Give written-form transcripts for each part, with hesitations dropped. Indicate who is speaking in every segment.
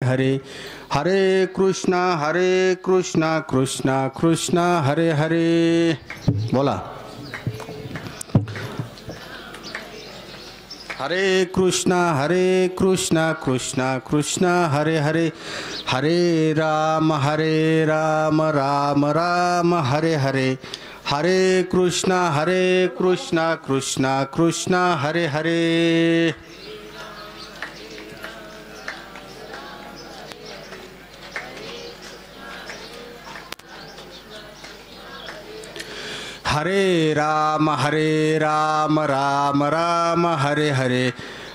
Speaker 1: हरे हरे कृष्णा कृष्णा कृष्णा हरे हरे। बोला हरे कृष्णा कृष्णा कृष्णा हरे हरे हरे राम राम राम हरे हरे हरे कृष्णा कृष्णा कृष्णा हरे हरे। हरे राम राम राम हरे हरे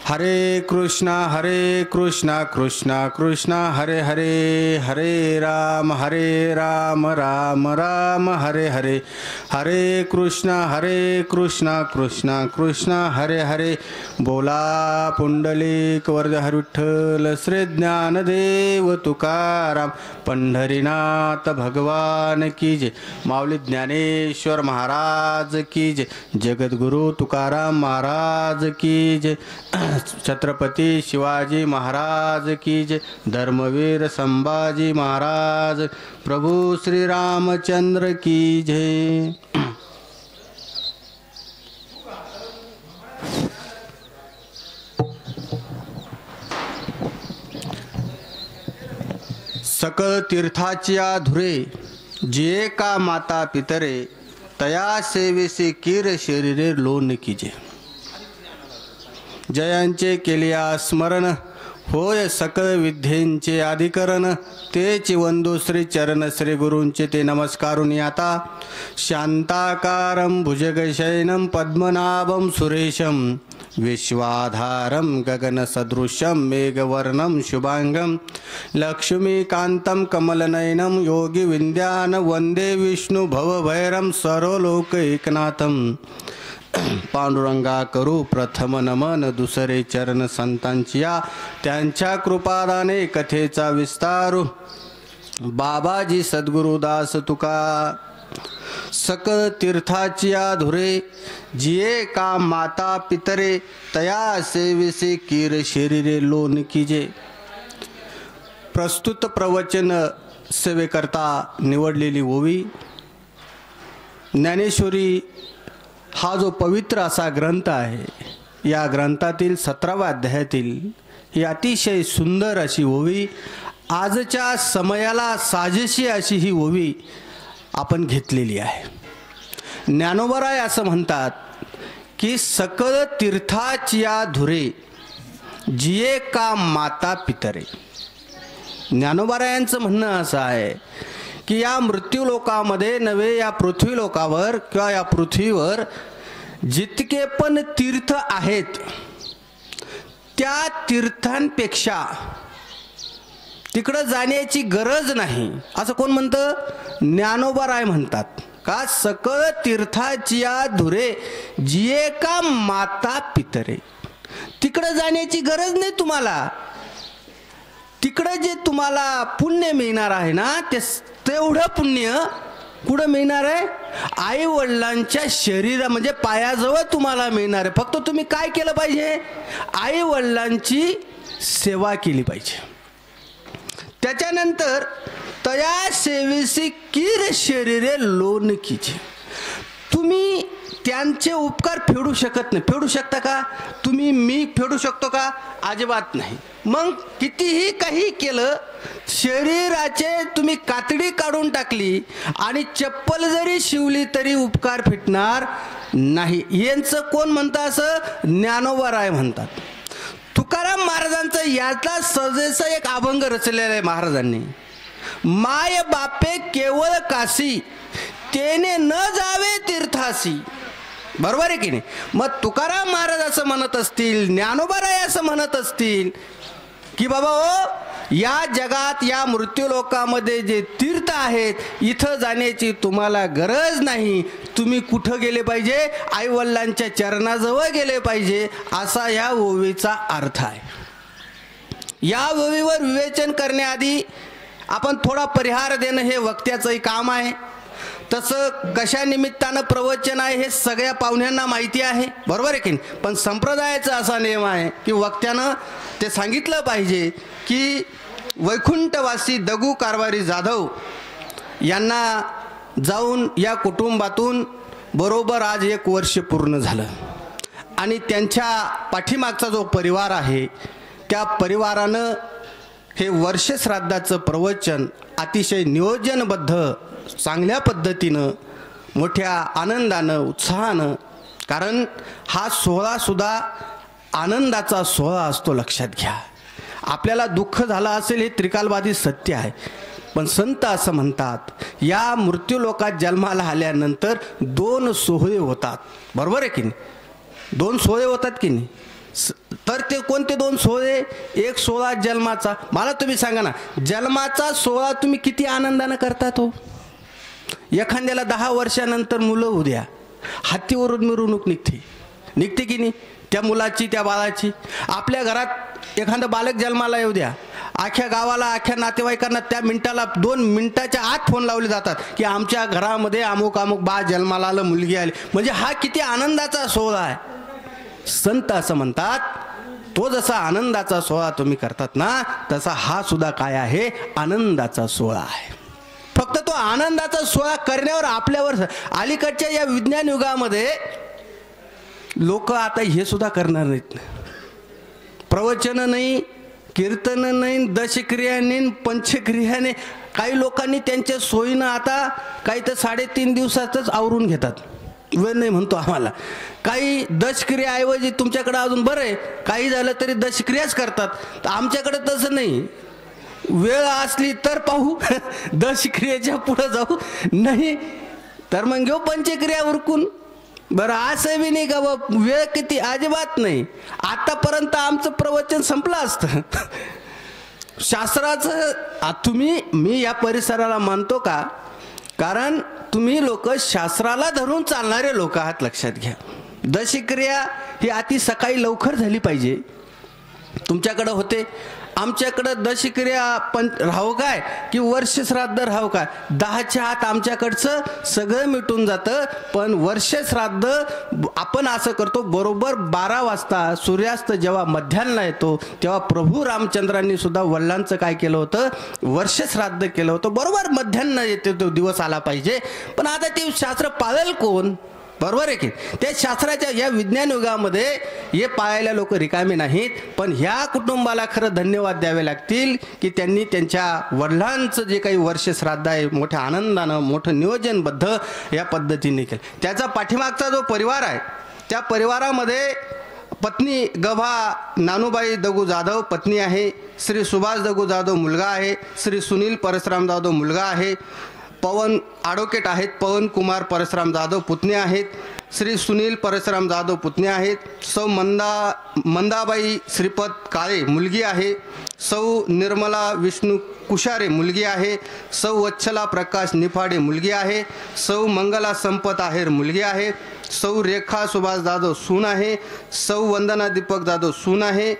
Speaker 1: हरे कृष्णा कृष्णा कृष्णा हरे हरे हरे राम राम राम हरे हरे हरे कृष्णा कृष्णा कृष्णा हरे हरे। बोला पुंडलिक वरद विठ्ठल श्री ज्ञानदेव तुकाराम पंढरीनाथ भगवान की जय। माऊली ज्ञानेश्वर महाराज की जय। जगद्गुरु तुकाराम महाराज की जय। छत्रपती शिवाजी महाराज की जय। धर्मवीर संभाजी महाराज प्रभु श्री रामचंद्र की जय। सकळ तीर्थाची धुरे जे का माता पितरे तया सेवेसे कीर शरीरे लोन कीजे। जयांचे केलिया स्मरण होय सकळ विद्येंचे अधिकरण तेची वंदू श्री चरण श्री गुरूंचे ते नमस्कारून आता। शांताकारं भुजगशयनं पद्मनाभं सुरेशं विश्वाधारं गगनसदृशं मेघवर्णं शुभांगं लक्ष्मीकान्तं कमलनयनं योगी विद्यान वंदे विष्णु भवभैरं सर्वलोकैकनाथं। पांडुरंगा करू प्रथम नमन दुसरे चरण संतांचिया त्यांच्या कृपादाने कथेचा विस्तारू बाबाजी सद्गुरुदास तुका। सकळ तीर्थाची धुरे जिये का माता पितरे तया सेवेसे कीर शरीरे लोन कीजे। प्रस्तुत प्रवचन सेवेकरता निवडलेली ओवी ज्ञानेश्वरी हा जो पवित्र असा ग्रंथ आहे, या ग्रंथातील 17व्या अध्यायातील ही अतिशय सुंदर अशी ओवी, आजच्या समयाला साजेशी अशी ही ओवी आपण घेतलेली आहे। ज्ञानोबराय असं म्हणतात की सकळ तीर्थाची धुरे जिये का माता पितरे। ज्ञानोबरायांचं म्हणणं असं आहे की या मृत्यू लोकामध्ये नव्हे, या पृथ्वी लोकावर किंवा या पृथ्वीवर जितके पण तीर्थ आहेत त्या तीर्थांपेक्षा तिकडे जाण्याची गरज नाही असं कोण म्हणतं? ज्ञानोबराय म्हणतात का सकळ तीर्थाची धुरे जिये का माता पितरे। तिकडे जाण्याची गरज नाही तुम्हाला। तिकडे जे तुम्हाला पुण्य मिळणार आहे ना तेवढं पुण्य कुठं मिळणार आहे? आई वडिलांच्या शरीरा म्हणजे पायाजवळ तुम्हाला मिळणार आहे। फक्त तुम्ही काय केलं पाहिजे? आई वडिलांची सेवा केली पाहिजे। त्याच्यानंतर तया सेवेसी कीर शरीरे लोन कीजे। तुम्ही त्यांचे उपकार फेडू शकत नाही। फेडू शकता का तुम्ही? मी फेडू शकतो का? अजिबात नाही। मग कितीही काही केलं, शरीराचे तुम्ही कातडी काढून टाकली आणि चप्पल जरी शिवली तरी उपकार फिटणार नाही। यांचं कोण म्हणतं? असं ज्ञानोबराय म्हणतात। तुकाराम महाराजांचा याचा सहजेचा एक अभंग रचलेला आहे महाराजांनी। माय बापे केवळ काशी तेने न जावे तीर्थासी। बरोबर आहे की नाही? मग तुकाराम महाराज असं म्हणत असतील, ज्ञानोबराय असं म्हणत असतील की बाबा ओ या जगात या मृत्यू लोकामध्ये जे तीर्थ आहेत इथं जाण्याची तुम्हाला गरज नाही। तुम्ही कुठं गेले पाहिजे? आई वडिलांच्या चरणाजवळ गेले पाहिजे असा या ओवीचा अर्थ आहे। या ओवीवर विवेचन करण्याआधी आपण थोडा परिहार देणं हे वक्त्याचंही काम आहे। तसं कशा निमित्तानं प्रवचन आहे हे सगळ्या पाहुण्यांना माहिती आहे, बरोबर आहे की नाही? पण संप्रदायाचा असा नियम आहे की वक्त्यानं ते सांगितलं पाहिजे की वैकुंठवासी दगू कारभारी जाधव यांना जाऊन या कुटुंबातून बरोबर आज 1 वर्ष पूर्ण झालं आणि त्यांच्या पाठीमागचा जो परिवार आहे त्या परिवारानं हे वर्ष श्राद्धाचं प्रवचन अतिशय नियोजनबद्ध चांगल्या पद्धतीनं मोठ्या आनंदानं उत्साहानं, कारण हा सोहळासुद्धा आनंदाचा सोहळा असतो, लक्षात घ्या. आपल्याला दुःख झालं असेल हे त्रिकालबाधी सत्य आहे, पण संत असं म्हणतात या मृत्यूलोकात जन्माला आल्यानंतर 2 सोहळे होतात. बरोबर आहे की नाही? 2 सोहळे होतात की नाही? तर ते कोणते 2 सोहळे? एक सोहळा जन्माचा. मला तुम्ही सांगा ना, जन्माचा सोहळा तुम्ही किती आनंदानं करता? तो एखाद्याला 10 वर्षानंतर मुलं होऊ द्या, हत्तीवरून मिरवणूक निघते की नाही? त्या मुलाची, त्या बाळाची. आपल्या घरात एखादं बालक जन्माला येऊ द्या, अख्ख्या गावाला, अख्ख्या नातेवाईकांना त्या मिनिटाला 2 मिनिटाच्या आत फोन लावले जातात की आमच्या घरामध्ये अमुक अमुक बा जन्माला आलं, मुलगी आली. म्हणजे हा किती आनंदाचा सोहळा आहे. संत असं म्हणतात तो जसा आनंदाचा सोहळा तुम्ही करतात ना, तसा हा सुद्धा काय आहे? आनंदाचा सोहळा आहे. फक्त तो आनंदाचा सोहळा करण्यावर आपल्यावर. अलीकडच्या या विज्ञान युगामध्ये लोक आता हे सुद्धा करणार नाहीत. प्रवचन नाही, कीर्तन नाही, दशक्रिया नाही, पंचक्रियाने. काही लोकांनी त्यांच्या सोयीनं आता काही तर 3.5 दिवसातच आवरून घेतात. वेळ नाही म्हणतो आम्हाला. काही दशक्रियाऐवजी तुमच्याकडे अजून बरं आहे, काही झालं तरी दशक्रियाच करतात. तर आमच्याकडे तसं नाही. वेळ असली तर पाहू, दशक्रियेच्या पुढे जाऊ, नाही तर मग घेऊ पंचक्रिया उरकून. बरं असं बी नाही का बाबा, वेळ किती? अजिबात नाही. आतापर्यंत आमचं प्रवचन संपलं असतं. शास्त्राचं मी या परिसराला मानतो का? कारण तुम्ही लोक शास्त्राला धरून चालणारे लोक आहात, लक्षात घ्या. दशक्रिया ही अति सकाळी लवकर झाली पाहिजे. तुमच्याकडं होते, आमच्याकडं दशक्रिया राहावं काय की वर्ष श्राद्ध राहावं काय, 10च्या आत आमच्याकडचं सगळं मिटून जातं. पण वर्ष श्राद्ध आपण असं करतो बरोबर 12 वाजता सूर्यास्त जेव्हा मध्यान्ह येतो तेव्हा प्रभू रामचंद्रांनी सुद्धा वडिलांचं काय केलं होतं? वर्ष श्राद्ध केलं होतं. बरोबर मध्यान्ह येते तो दिवस आला पाहिजे. पण आता ते शास्त्र पाळेल कोण? बरोबर आहे की? त्या शास्त्राच्या या विज्ञान युगामध्ये हे पाळायला लोक रिकामे नाहीत. पण ह्या कुटुंबाला खरं धन्यवाद द्यावे लागतील की त्यांनी त्यांच्या वडिलांचं जे काही वर्ष श्राद्ध आहे मोठ्या आनंदानं, मोठं नियोजनबद्ध या पद्धतीने केलं. त्याचा पाठीमागचा जो परिवार आहे त्या परिवारामध्ये पत्नी गभा नानूबाई दगू जाधव पत्नी आहे, श्री सुभाष दगू जाधव मुलगा आहे, श्री सुनील परशुराम जाधव मुलगा आहे, पवन ॲडव्होकेट आहेत, पवन कुमार परशुराम जाधव पुतणे आहेत, श्री सुनील परशुराम जाधव पुतणे आहेत, सौ मंदाबाई श्रीपद काळे मुलगी आहे, सौ निर्मला विष्णू कुशारे मुलगी आहे, सौ वच्छला प्रकाश निफाडे मुलगी आहे, सौ मंगला संपत आहेर मुलगी आहे, सौ रेखा सुभाष जाधव सून आहे, सौ वंदना दीपक जाधव सून आहे,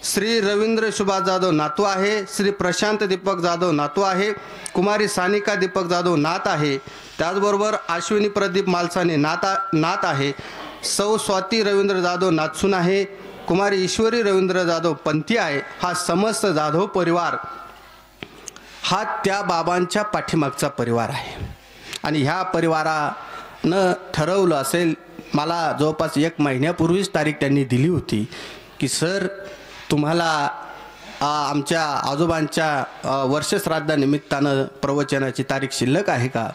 Speaker 1: श्री रवींद्र सुभाष जाधव नातू आहे, श्री प्रशांत दीपक जाधव नातू आहे, कुमारी सानिका दीपक जाधव नात आहे, त्याचबरोबर अश्विनी प्रदीप मालसाने नात आहे, सौ स्वाती रवींद्र जाधव नातसून आहे, कुमारी ईश्वरी रवींद्र जाधव पंथी आहे. हा समस्त जाधव परिवार हा त्या बाबांच्या पाठीमागचा परिवार आहे. आणि ह्या परिवारानं ठरवलं असेल, मला जवळपास 1 महिन्यापूर्वीच तारीख त्यांनी दिली होती की सर तुम्हाला आमच्या आजोबांच्या वर्षश्राद्धानिमित्तानं प्रवचनाची तारीख शिल्लक आहे का?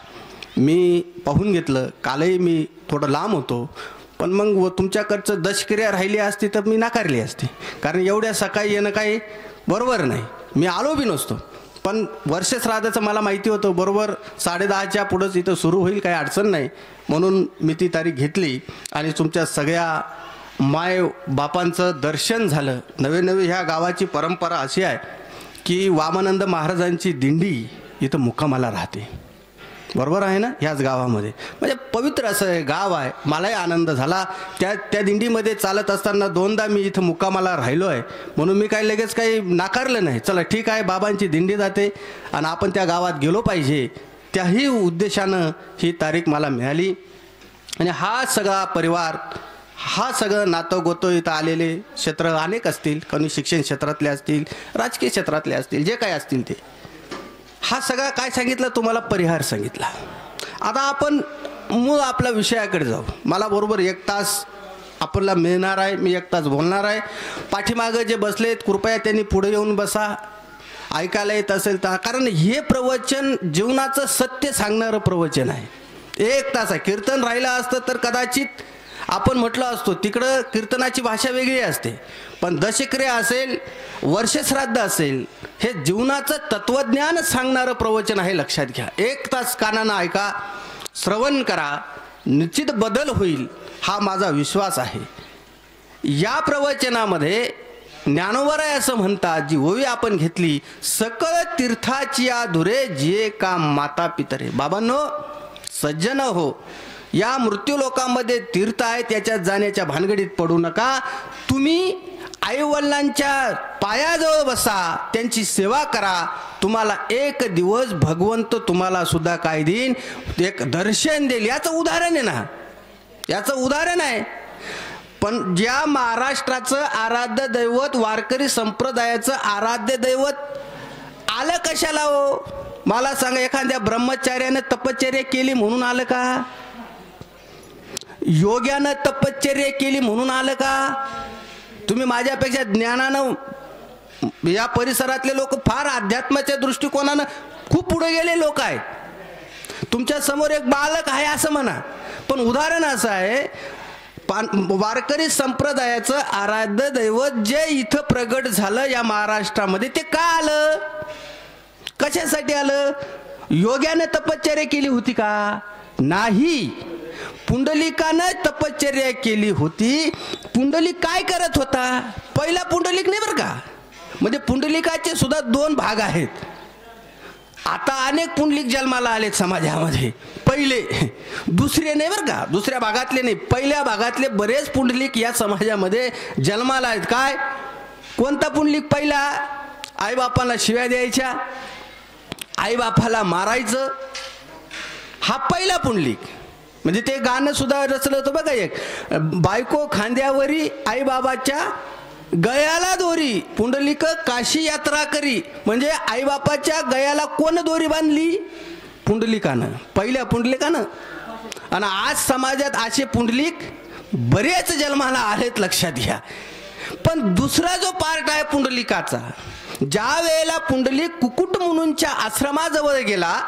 Speaker 1: मी पाहून घेतलं, कालही मी थोडं लांब होतो, पण मग तुमच्याकडचं दशक्रिया राहिली असती तर मी नाकारली असती, कारण एवढ्या सकाळी येणं काही बरोबर नाही. मी आलो बी नसतो. पण वर्षश्राद्धाचं मला माहिती होतं बरोबर 10:30च्या पुढंच इथं सुरू होईल, काही अडचण नाही, म्हणून मी ती तारीख घेतली आणि तुमच्या सगळ्या माय बापांचं दर्शन झालं. नवे ह्या गावाची परंपरा अशी आहे की वामानंद महाराजांची दिंडी इथं मुक्कामाला राहते. बरोबर आहे ना? ह्याच गावामध्ये म्हणजे पवित्र असं हे गाव आहे. मलाही आनंद झाला त्या दिंडीमध्ये चालत असताना 2दा मी इथं मुक्कामाला राहिलो आहे, म्हणून मी काही लगेच काही नाकारलं नाही. चला ठीक आहे, बाबांची दिंडी जाते आणि आपण त्या गावात गेलो पाहिजे, त्याही उद्देशानं ही तारीख मला मिळाली. आणि हा सगळा परिवार हा सगळं नातं गोतो इथं आलेले क्षेत्र अनेक असतील, कोणी शिक्षण क्षेत्रातले असतील, राजकीय क्षेत्रातले असतील, जे काय असतील ते. हा सगळा काय सांगितलं तुम्हाला, परिहार सांगितला. आता आपण मूळ आपल्या विषयाकडे जाऊ. मला बरोबर 1 तास आपल्याला मिळणार आहे, मी 1 तास बोलणार आहे. पाठीमागं जे बसलेत कृपया त्यांनी पुढे येऊन बसा, ऐकायला येत असेल तर, कारण हे प्रवचन जीवनाचं सत्य सांगणारं प्रवचन आहे. 1 तास आहे. कीर्तन राहिलं असतं तर कदाचित आपण म्हटलं असतो, तिकडं कीर्तनाची भाषा वेगळी असते, पण दशक्रिया असेल, वर्षश्राद्ध असेल, हे जीवनाचं तत्वज्ञान सांगणारं प्रवचन आहे. लक्षात घ्या. 1 तास कानानं ऐका, श्रवण करा, निश्चित बदल होईल हा माझा विश्वास आहे. या प्रवचनामध्ये ज्ञानोबराय असं म्हणतात, जी ओवी आपण घेतली, सकळ तीर्थाची धुरे जे का माता पितरे. बाबांनो, सज्जन हो, या मृत्यू लोकांमध्ये तीर्थ आहे, त्याच्यात जाण्याच्या भानगडीत पडू नका. तुम्ही आईवडिलांच्या पायाजवळ बसा, त्यांची सेवा करा. तुम्हाला एक दिवस भगवंत तुम्हाला सुद्धा काय देईन, एक दर्शन देईल. याचं उदाहरण आहे ना, याचं उदाहरण आहे. पण ज्या महाराष्ट्राचं आराध्य दैवत, वारकरी संप्रदायाचं आराध्य दैवत आलं कशाला हो? मला सांगा, एखाद्या ब्रह्मचार्यानं तपश्चर्या केली म्हणून आलं का? योग्यानं तपश्चर्या केली म्हणून आलं का? तुम्ही माझ्यापेक्षा ज्ञानानं, या परिसरातले लोक फार अध्यात्माच्या दृष्टिकोनानं खूप पुढे गेले लोक आहेत. तुमच्या समोर एक बालक आहे असं म्हणा, पण उदाहरण असं आहे, वारकरी संप्रदायाचं आराध्य दैवत जे इथं प्रगट झालं या महाराष्ट्रामध्ये, ते का आलं? कशासाठी आलं? योग्याने तपश्चर्या केली होती का? नाही. पुंडलिकानं तपश्चर्या केली होती. पुंडलिक काय करत होता? पहिला पुंडलिक नाही बरं का, म्हणजे पुंडलिकाचे सुद्धा 2 भाग आहेत. आता अनेक पुंडलिक जन्माला आलेत समाजामध्ये. पहिले, दुसरे नाही बरं का, दुसऱ्या भागातले नाही, पहिल्या भागातले बरेच पुंडलिक या समाजामध्ये जन्माला आहेत. काय, कोणता पुंडलिक? पहिला, आईबापाला शिव्या द्यायच्या, आईबापाला मारायचं, हा पहिला पुंडलिक. म्हणजे ते गाणं सुद्धा रचलं होतं बघा, एक, बायको खांद्यावरी आईबाबाच्या गळ्याला दोरी, पुंडलिक काशी यात्रा करी. म्हणजे आईबापाच्या गळ्याला कोण दोरी बांधली? पुंडलिकानं, पहिल्या पुंडलिकानं. आणि आज समाजात असे पुंडलिक बरेच जन्माला आलेत, लक्षात घ्या. पण दुसरा जो पार्ट आहे पुंडलिकाचा, ज्या वेळेला पुंडलिक कुकुटमुनींच्या आश्रमाजवळ गेला,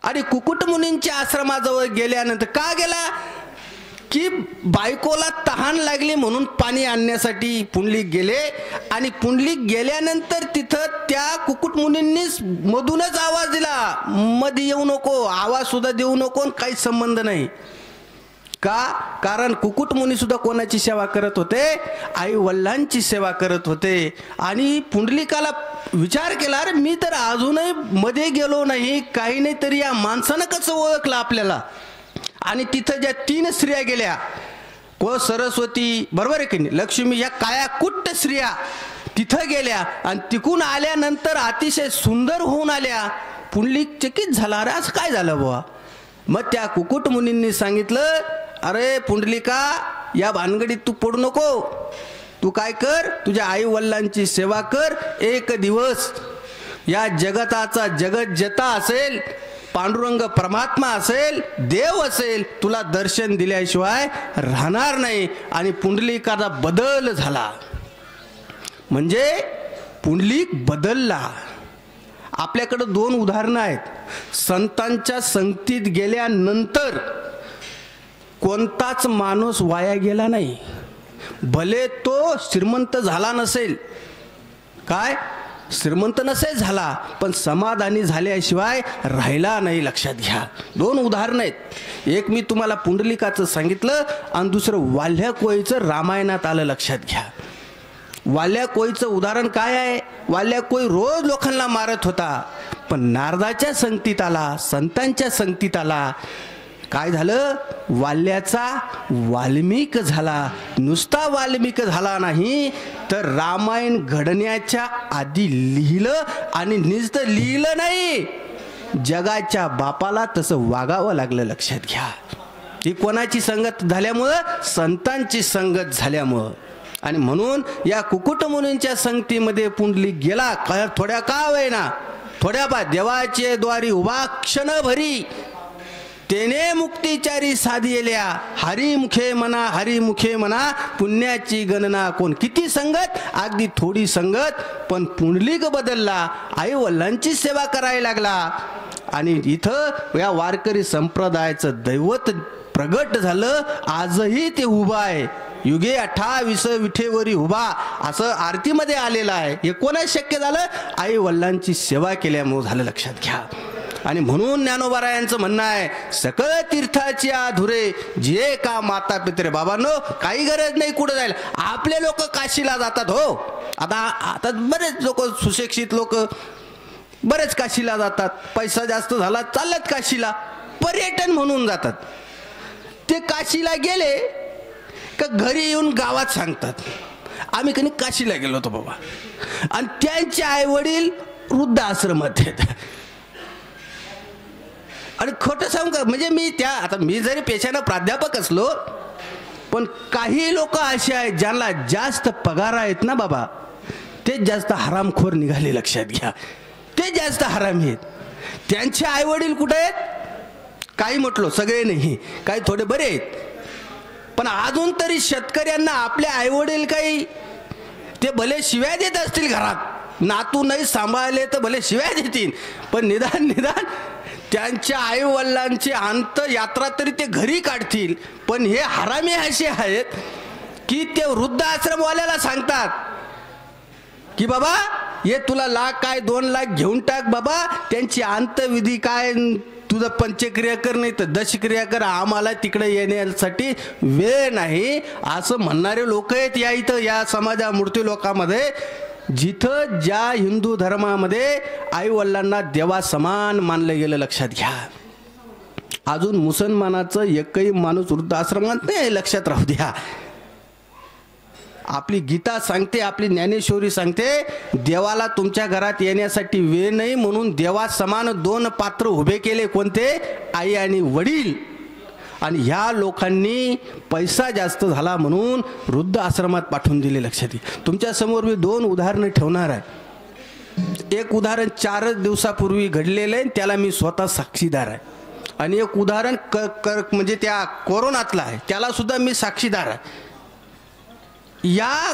Speaker 1: आणि कुकुटमुनींच्या आश्रमाजवळ गेल्यानंतर का गेला? की बायकोला तहान लागली म्हणून पाणी आणण्यासाठी पुंडलिक गेले. आणि पुंडलिक गेल्यानंतर तिथं त्या कुकुटमुनींनी मधूनच आवाज दिला, मध्ये येऊ नको, आवाज सुद्धा देऊ नको, काही संबंध नाही. का? कारण कुकुटमुनी सुद्धा कोणाची सेवा करत होते? आई वडिलांची सेवा करत होते. आणि पुंडलिकाला विचार केला, अरे मी तर अजूनही मध्ये गेलो नाही, काही नाही, तरी या माणसानं कसं ओळखलं आपल्याला? आणि तिथं ज्या 3 स्त्रिया गेल्या, को सरस्वती, बरोबर आहे की नाही, लक्ष्मी, या काया कुट्ट स्त्रिया तिथं गेल्या. आणि तिकून आल्यानंतर अतिशय सुंदर होऊन आल्या. पुंडलिक चकित झाला, अरे असं काय झालं बुवा? मग त्या कुकुटमुनींनी सांगितलं, अरे पुंडलिका, या भानगडीत तू पडू नको, तू काय कर, तुझ्या आई वडिलांची सेवा कर. एक दिवस या जगताचा जगज्जेता असेल, पांडुरंग परमात्मा असेल, देव असेल, तुला दर्शन दिल्याशिवाय राहणार नाही. आणि पुंडलिकाचा बदल झाला. म्हणजे पुंडलिक बदलला. आपल्याकडे 2 उदाहरणं आहेत. संतांच्या संगतीत गेल्यानंतर कोणताच माणूस वाया गेला नाही, भले तो श्रीमंत झाला नसेल, काय श्रीमंत नसेल झाला, पण समाधानी झाल्याशिवाय राहिला नाही. लक्षात घ्या. 2 उदाहरणं आहेत. एक मी तुम्हाला पुंडलिकाचं सांगितलं, आणि दुसरं वाल्ह्या कोळीचं रामायणात आलं. लक्षात घ्या. वाल्ह्या कोळीचं उदाहरण काय आहे? वाल्ह्या कोळी रोज लोकांना मारत होता, पण नारदाच्या संगतीत आला, संतांच्या संगतीत आला. काय झालं? वाल्याचा वाल्मिक झाला. नुसता वाल्मिक झाला नाही, तर रामायण घडण्याच्या आधी लिहिलं. आणि नुसतं लिहिलं नाही, जगाच्या बापाला तसं वागावं लागलं. लक्षात घ्या. ही कोणाची संगत झाल्यामुळं? संतांची संगत झाल्यामुळं. आणि म्हणून या कुकुट मुनींच्या संगतीमध्ये पुंडलिक गेला. थोड्या का वेळेना, थोड्या बा देवाचे द्वारी उभा क्षण भरी तेने मुक्तिचारी साधियल्या. हरिमुखे म्हणा, हरिमुखे म्हणा, पुण्याची गणना कोण. किती संगत? अगदी थोडी संगत, पण पुंडलिक बदलला, आई वडिलांची सेवा करायला लागला. आणि इथं या वारकरी संप्रदायाचं दैवत प्रगट झालं. आजही ते उभं आहे. युगे 28 विठेवरी उभा, असं आरतीमध्ये आलेलं आहे. हे कोणाच शक्य झालं? आई वडिलांची सेवा केल्यामुळे झालं, लक्षात घ्या. आणि म्हणून ज्ञानोबारायांचं म्हणणं आहे, सकळ तीर्थाची आधुरे जे का माता पित्रे. बाबांनो, काही गरज नाही कुठं जायला. आपले लोक काशीला जातात हो. आता बरेच लोक, सुशिक्षित लोक बरेच काशीला जातात. पैसा जास्त झाला चालत काशीला, पर्यटन म्हणून जातात. ते काशीला गेले का घरी येऊन गावात सांगतात, आम्ही कधी काशीला गेलो होतो बाबा. आणि त्यांचे आई वडील वृद्ध आश्रमात आहेत. आणि खोटं सांगू का, म्हणजे मी जरी पेशानं प्राध्यापक असलो, पण काही लोक असे आहेत ज्यांना जास्त पगार आहेत ना बाबा, ते जास्त हरामखोर निघाले, लक्षात घ्या. ते जास्त हरामी आहेत. त्यांचे आई वडील कुठे आहेत? काही म्हटलो, सगळे नाही, काही थोडे बरे आहेत. पण अजून तरी शेतकऱ्यांना आपले आई वडील काही, ते भले शिव्या देत असतील घरात, नातू नाही सांभाळले तर भले शिव्या देतील, पण निदान त्यांच्या आई वडिलांची अंत यात्रा तरी ते घरी काढतील. पण हे हरामी असे आहेत की ते वृद्ध आश्रमवाल्याला सांगतात की बाबा हे तुला लाख काय 2 लाख घेऊन टाक बाबा, त्यांची अंतविधी काय, तुझं पंचक्रिया कर नाही तर दशक्रिया कर, आम्हाला तिकडे येण्यासाठी वेळ नाही, असं म्हणणारे लोक आहेत या इथं या समाजा मूर्ती लोकांमध्ये. जिथं ज्या हिंदू धर्मामध्ये आई वडिलांना देवा समान मानलं गेलं, लक्षात घ्या. अजून मुसलमानाचं एकही माणूस वृद्धाश्रमात नाही, लक्षात राहू द्या. आपली गीता सांगते, आपली ज्ञानेश्वरी सांगते, देवाला तुमच्या घरात येण्यासाठी वेळ नाही, म्हणून देवा समान 2 पात्र उभे केले. कोणते? आई आणि वडील. आणि ह्या लोकांनी पैसा जास्त झाला म्हणून वृद्ध आश्रमात पाठवून दिले, लक्षात घ्या. तुमच्या समोर मी 2 उदाहरणं ठेवणार आहे. एक उदाहरण 4 दिवसापूर्वी घडलेलं आहे, त्याला मी स्वतः साक्षीदार आहे. आणि एक उदाहरण म्हणजे त्या कोरोनातलं आहे, त्याला सुद्धा मी साक्षीदार आहे. या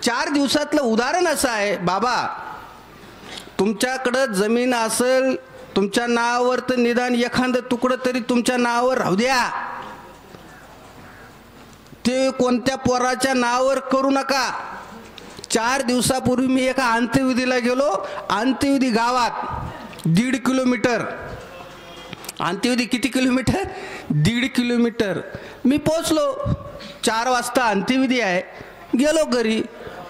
Speaker 1: 4 दिवसातलं उदाहरण असं आहे, बाबा तुमच्याकडं जमीन असेल तुमच्या नावावर तर निदान एखादं तुकडं तरी तुमच्या नावावर राहू द्या. ते कोणत्या पोराच्या नावावर करू नका. 4 दिवसापूर्वी मी एका अंत्यविधीला गेलो. अंत्यविधी गावात 1.5 किलोमीटर. अंत्यविधी किती किलोमीटर? 1.5 किलोमीटर. मी पोचलो 4 वाजता, अंत्यविधी आहे. गेलो घरी.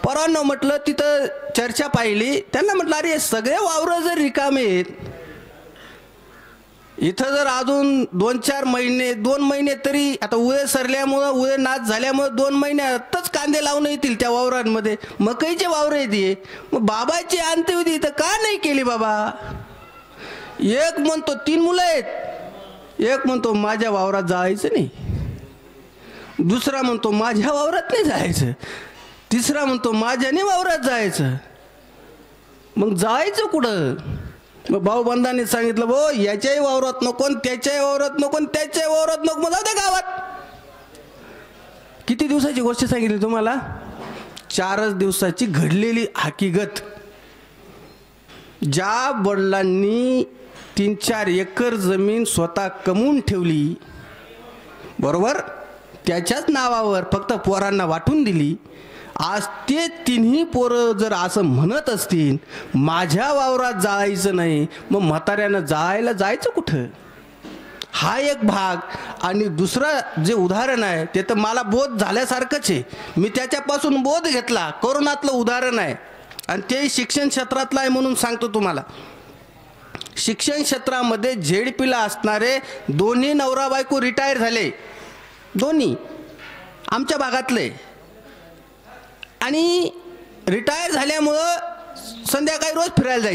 Speaker 1: पोरांनो म्हटलं, तिथं चर्चा पाहिली. त्यांना म्हटलं, अरे सगळे वावरं जर रिकामे आहेत, इथं जर अजून 2-4 महिने 2 महिने तरी, आता उळे सरल्यामुळं, उळे नाच झाल्यामुळं 2 महिन्यातच कांदे लावून येतील त्या वावरांमध्ये, मकईचे वावर येते. मग बाबाची अंत्यविधी इथं का नाही केली बाबा? एक म्हणतो 3 मुलं आहेत, एक म्हणतो माझ्या वावरात जायचं नाही, दुसरा म्हणतो माझ्या वावरात नाही जायचं, तिसरा म्हणतो माझ्याने वावरात जायचं. मग जायचं कुठं? मग भाऊबंधांनी सांगितलं, भाऊ याच्याही वावरात नको, त्याच्याही वावरात नको, त्याच्याही वावरात नको, मग जाऊ दे गावात. किती दिवसाची गोष्ट सांगितली तुम्हाला? 4च दिवसाची घडलेली हकीकत. ज्या वडिलांनी 3-4 एकर जमीन स्वतः कमवून ठेवली, बरोबर, त्याच्याच नावावर फक्त पोरांना वाटून दिली, आज ते 3ही पोरं जर असं म्हणत असतील माझ्या वावरात जायचं नाही, मग म्हाताऱ्यानं जायचं कुठं? हा एक भाग. आणि दुसरं जे उदाहरण आहे ते तर मला बोध झाल्यासारखंच आहे. मी त्याच्यापासून बोध घेतला. कोरोनातलं उदाहरण आहे आणि ते शिक्षण क्षेत्रातलं आहे म्हणून सांगतो तुम्हाला. शिक्षण क्षेत्रामध्ये झेडपीला असणारे 2 नवरा बायको रिटायर झाले, 2 आमच्या भागातले. आणि रिटायर झाल्यामुळं संध्याकाळी रोज फिरायला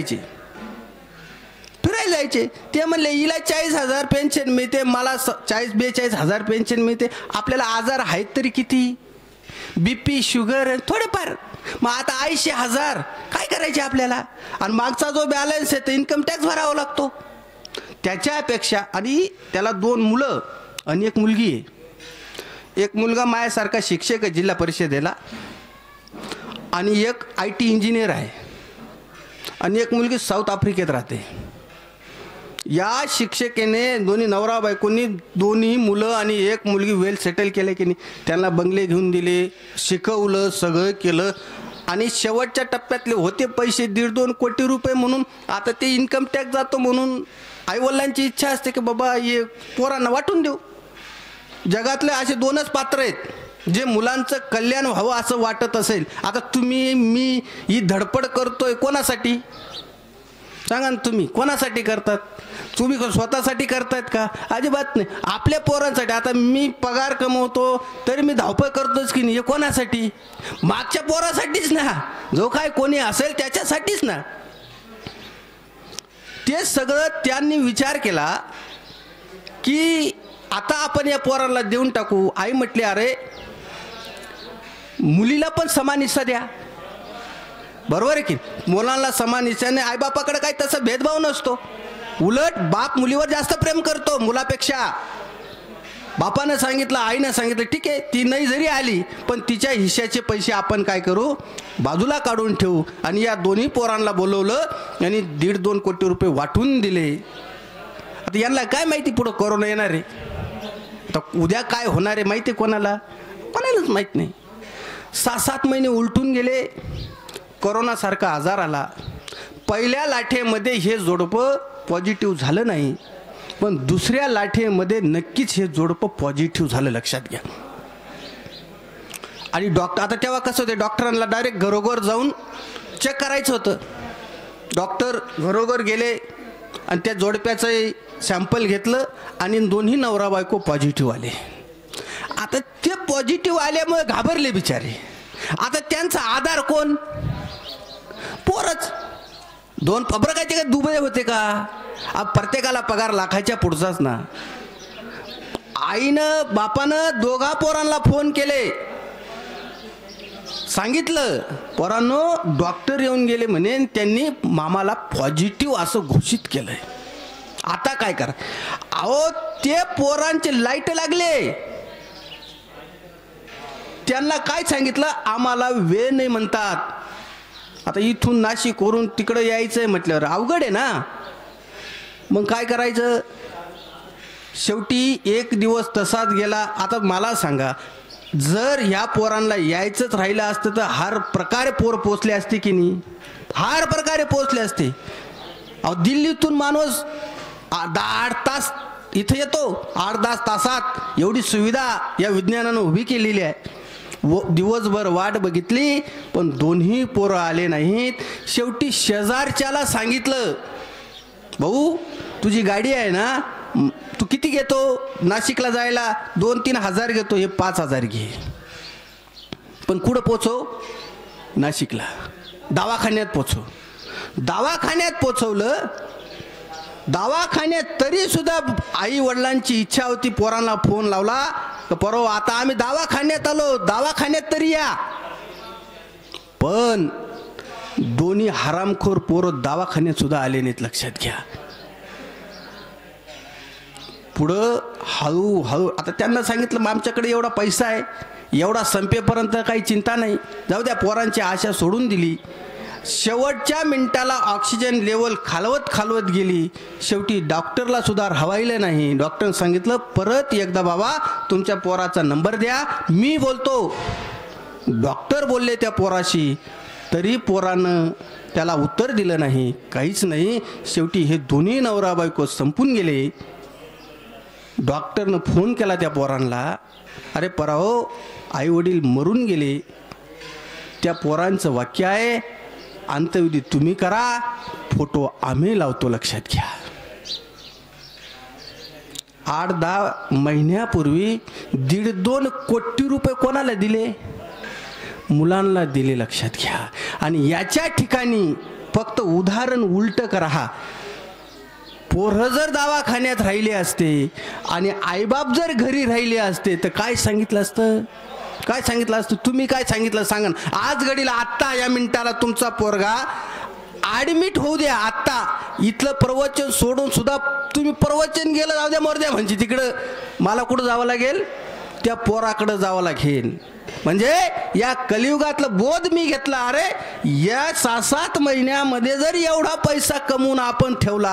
Speaker 1: बघायला जायचे. ते म्हणले हिला 40,000 पेन्शन मिळते, मला 40-42,000 पेन्शन मिळते. आपल्याला आजार आहेत तरी किती, BP शुगर थोडेफार. मग आता 80,000 काय करायचे आपल्याला, आणि मागचा जो बॅलन्स आहे तर इन्कम टॅक्स भरावा लागतो. त्याच्यापेक्षा, आणि त्याला 2 मुलं आणि 1 मुलगी आहे. एक मुलगा माझ्यासारखा शिक्षक आहे जिल्हा परिषदेला, आणि एक IT इंजिनियर आहे, आणि एक मुलगी साऊथ आफ्रिकेत राहते. या शिक्षकेने दोन्ही नवरा बायकोनी दोन्ही मुलं आणि एक मुलगी वेल सेटल केले की नाही. त्यांना बंगले घेऊन दिले, शिकवलं, सगळं केलं, आणि शेवटच्या टप्प्यातले होते पैसे 1.5-2 कोटी रुपये. म्हणून आता ते इन्कम टॅक्स जातो, म्हणून आईवडिलांची इच्छा असते की बाबा हे पोरांना वाटून देऊ. जगातले असे 2च पात्र आहेत जे मुलांचं कल्याण व्हावं असं वाटत असेल. आता तुम्ही मी ही धडपड करतोय कोणासाठी सांगा ना, तुम्ही कोणासाठी करतात? तुम्ही स्वतःसाठी करतायत का? अजिबात नाही, आपल्या पोरांसाठी. आता मी पगार कमवतो तरी मी धावपळ करतोच की नाही, हे कोणासाठी? मागच्या पोरासाठीच ना, जो काय कोणी असेल त्याच्यासाठीच ना. ते सगळं त्यांनी विचार केला की आता आपण या पोराला देऊन टाकू. आई म्हटली अरे मुलीला पण समान हिस्सा द्या. बरोबर आहे की, मुलांना समान हिस्साने. आईबापाकडे काही तसा भेदभाव नसतो, उलट बाप मुलीवर जास्त प्रेम करतो मुलापेक्षा. बापानं सांगितलं, आईनं सांगितलं, ठीक आहे ती नाही जरी आली पण तिच्या हिश्श्याचे पैसे आपण काय करू, बाजूला काढून ठेवू. आणि या दोन्ही पोरांना बोलवलं आणि 1.5-2 कोटी रुपये वाटून दिले. आता यांना काय माहिती पुढं कोरोना येणार आहे, आता उद्या काय होणार आहे माहिती कोणाला? कोणालाच माहीत नाही. 6-7 महिने उलटून गेले, कोरोनासारखा आजार आला. पहिल्या लाटेमध्ये हे जोडपं पॉझिटिव्ह झालं नाही, पण दुसऱ्या लाटेमध्ये नक्कीच हे जोडपं पॉझिटिव्ह झालं, लक्षात घ्या. आणि डॉक्टर, आता तेव्हा कसं होतं, डॉक्टरांना डायरेक्ट घरोघर जाऊन चेक करायचं होतं. डॉक्टर घरोघर गेले आणि त्या जोडप्याचं सॅम्पल घेतलं आणि दोन्ही नवरा बायको पॉझिटिव्ह आले. आता ते पॉझिटिव्ह आल्यामुळे घाबरले बिचारे. आता त्यांचा आधार कोण? पोरच. 2 पब्रकाचे काय दुबळे होते का? प्रत्येकाला पगार लाखाच्या पुढचाच ना. आईनं बापानं दोघा पोरांना फोन केले, सांगितलं पोरांनो डॉक्टर येऊन गेले म्हणे, त्यांनी मामाला पॉझिटिव्ह असं घोषित केलंय. आता काय करा? अहो ते पोरांचे लाईट लागले. त्यांना काय सांगितलं, आम्हाला वेळ नाही म्हणतात. आता इथून नाशिकवरून तिकडं यायचंय म्हटल्यावर अवघड आहे ना. मग काय करायचं? शेवटी 1 दिवस तसाच गेला. आता मला सांगा, जर ह्या पोरांना यायचंच राहिलं असतं तर हर प्रकारे पोर पोचले असते की नाही? हर प्रकारे पोचले असते. अहो दिल्लीतून माणूस 8 तास इथं येतो, 8-10 तासात. एवढी सुविधा या विज्ञानानं उभी केलेली आहे. दिवसभर वाट बघितली पण दोन्ही पोरं आले नाहीत. शेवटी शेजारच्याला सांगितलं, भाऊ तुझी गाडी आहे ना, तू किती घेतो नाशिकला जायला? 2-3 हजार घेतो, हे 5,000 घे. पण कुठं पोचव? नाशिकला. दवाखान्यात पोचव. दवाखान्यात पोचवलं. दवाखान्यात तरी सुद्धा आई वडिलांची इच्छा होती, पोरांना फोन लावला तर परवा आता आम्ही दवाखान्यात आलो, दवाखान्यात तरी या. पण दोन्ही हरामखोर पोरं दवाखान्यात सुद्धा आले नाहीत, लक्षात घ्या. पुढं हळूहळू आता त्यांना सांगितलं, मग आमच्याकडे एवढा पैसा आहे, एवढा संपेपर्यंत काही चिंता नाही, जाऊ द्या. पोरांची आशा सोडून दिली. शेवटच्या मिनिटाला ऑक्सिजन लेवल खालवत गेली. शेवटी डॉक्टरला सुद्धा राहायला नाही. डॉक्टरने सांगितलं, परत एकदा बाबा तुमच्या पोराचा नंबर द्या, मी बोलतो. डॉक्टर बोलले त्या पोराशी, तरी पोरानं त्याला उत्तर दिलं नाही, काहीच नाही. शेवटी हे दोन्ही नवरा बायको संपून गेले. डॉक्टरनं फोन केला त्या पोरांना, अरे पराहो आई वडील मरून गेले. त्या पोरांचं वाक्य आहे, अंत्यविधी तुम्ही करा, फोटो आम्ही लावतो, लक्षात घ्या. 8-10 महिन्यापूर्वी 1.5-2 कोटी रुपये कोणाला दिले? मुलांना दिले, लक्षात घ्या. आणि याच्या ठिकाणी फक्त उदाहरण उलट करा. पोरं जर दवाखान्यात राहिले असते आणि आईबाप जर घरी राहिले असते तर काय सांगितलं असतं? काय सांगितलं असतं? तुम्ही काय सांगितलं सांगा ना. आज घडीला आत्ता या मिनिटाला तुमचा पोरगा ॲडमिट होऊ द्या. आत्ता इथलं प्रवचन सोडून सुद्धा तुम्ही प्रवचन गेलं जाऊ द्या मोरद्या म्हणजे तिकडं मला कुठं जावं लागेल? त्या पोराकडं जावं लागेल. म्हणजे या कलियुगातलं बोध मी घेतला. अरे या 6-7 महिन्यामध्ये जर एवढा पैसा कमवून आपण ठेवला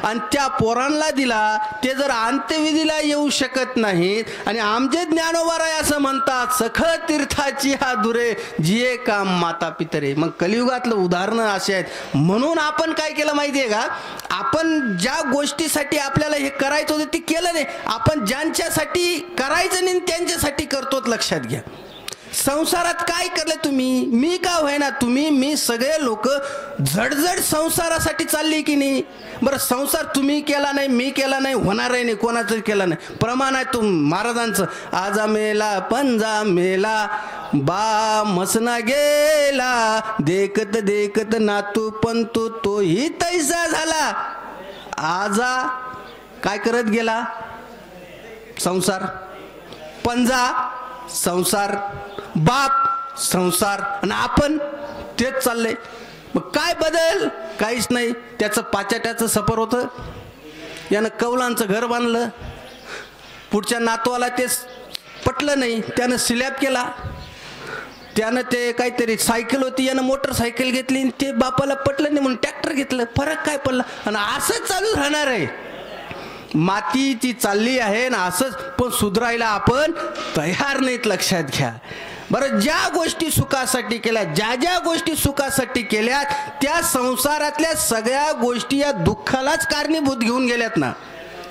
Speaker 1: आणि त्या पोरांना दिला, ते जर अंत्यविधीला येऊ शकत नाहीत आणि आमचे ज्ञानोबाराय असं म्हणतात, सखळ तीर्थाची हा दुरे जिये काम माता पितरे. मग कलियुगातलं उदाहरणं असे आहेत. म्हणून आपण काय केलं माहिती आहे का? आपण ज्या गोष्टीसाठी आपल्याला हे करायचं होतं ते केलं नाही. आपण ज्यांच्यासाठी करायचं नाही त्यांच्यासाठी करतो. लक्षात घ्या. संसारात काय करलं तुम्ही? मी का होईना तुम्ही, मी सगळे लोक झडझड संसारासाठी चालली की नाही? बरं संसार तुम्ही केला नाही, मी केला नाही, होणारही नाही, कोणाचं केला नाही. प्रमाण आहे तुम महाराजांचं, आजा मेला पंजा मेला बा मसना गेला, देखत देखत नातू पंतू तोही तैसा झाला. आजा काय करत गेला? संसार. पंजा संसार, बाप संसार, आणि आपण तेच चाललंय. मग काय बदल? काहीच नाही. त्याचं पाचाट्याचं सफर होतं. यानं कौलांचं घर बांधलं. पुढच्या नातवाला ते पटलं नाही, त्यानं स्लॅब केला. त्यानं ते काहीतरी सायकल होती, यानं मोटरसायकल घेतली. ते बापाला पटलं नाही म्हणून ट्रॅक्टर घेतलं. फरक काय पडला? आणि असंच चालू राहणार आहे. माती ती चालली आहे ना असंच. पण सुधारायला आपण तयार नाहीत. लक्षात घ्या. बरं ज्या गोष्टी सुखासाठी केल्या, ज्या ज्या गोष्टी सुखासाठी केल्या, त्या संसारातल्या सगळ्या गोष्टी या दुःखालाच कारणीभूत घेऊन गेल्यात ना.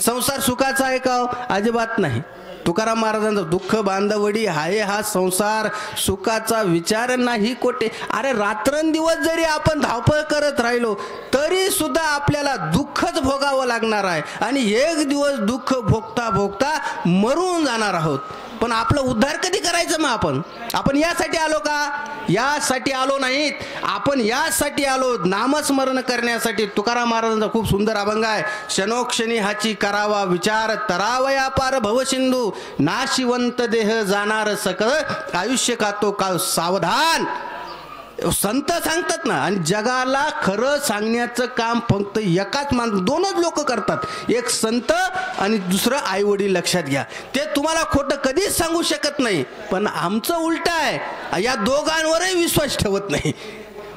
Speaker 1: संसार सुखाचा आहे का? अजिबात नाही. तुकाराम महाराजांचं दुःख बांधवडी हाय हा संसार, सुखाचा विचार नाही कोठे. अरे रात्रंदिवस जरी आपण धावपळ करत राहिलो तरी सुद्धा आपल्याला दुःखच भोगावं लागणार आहे. आणि एक दिवस दुःख भोगता भोगता मरून जाणार आहोत. पण आपलं उद्धार कधी करायचं? मग आपण यासाठी आलो का? यासाठी आलो नाहीत. आपण यासाठी आलो नामस्मरण करण्यासाठी. तुकाराम महाराजांचा खूप सुंदर अभंग आहे, क्षणोक्षणी हाची करावा विचार, तरावया पार भवसिंधू, नाशिवंत देह जाणार सकळ, आयुष्य का तो काळ सावधान. संत सांगतात ना. आणि जगाला खरं सांगण्याचं काम फक्त एकाच दोनच लोक करतात, एक संत आणि दुसरं आई वडील. लक्षात घ्या. ते तुम्हाला खोटं कधीच सांगू शकत नाही. पण आमचं उलट आहे, या दोघांवरही विश्वास ठेवत नाही.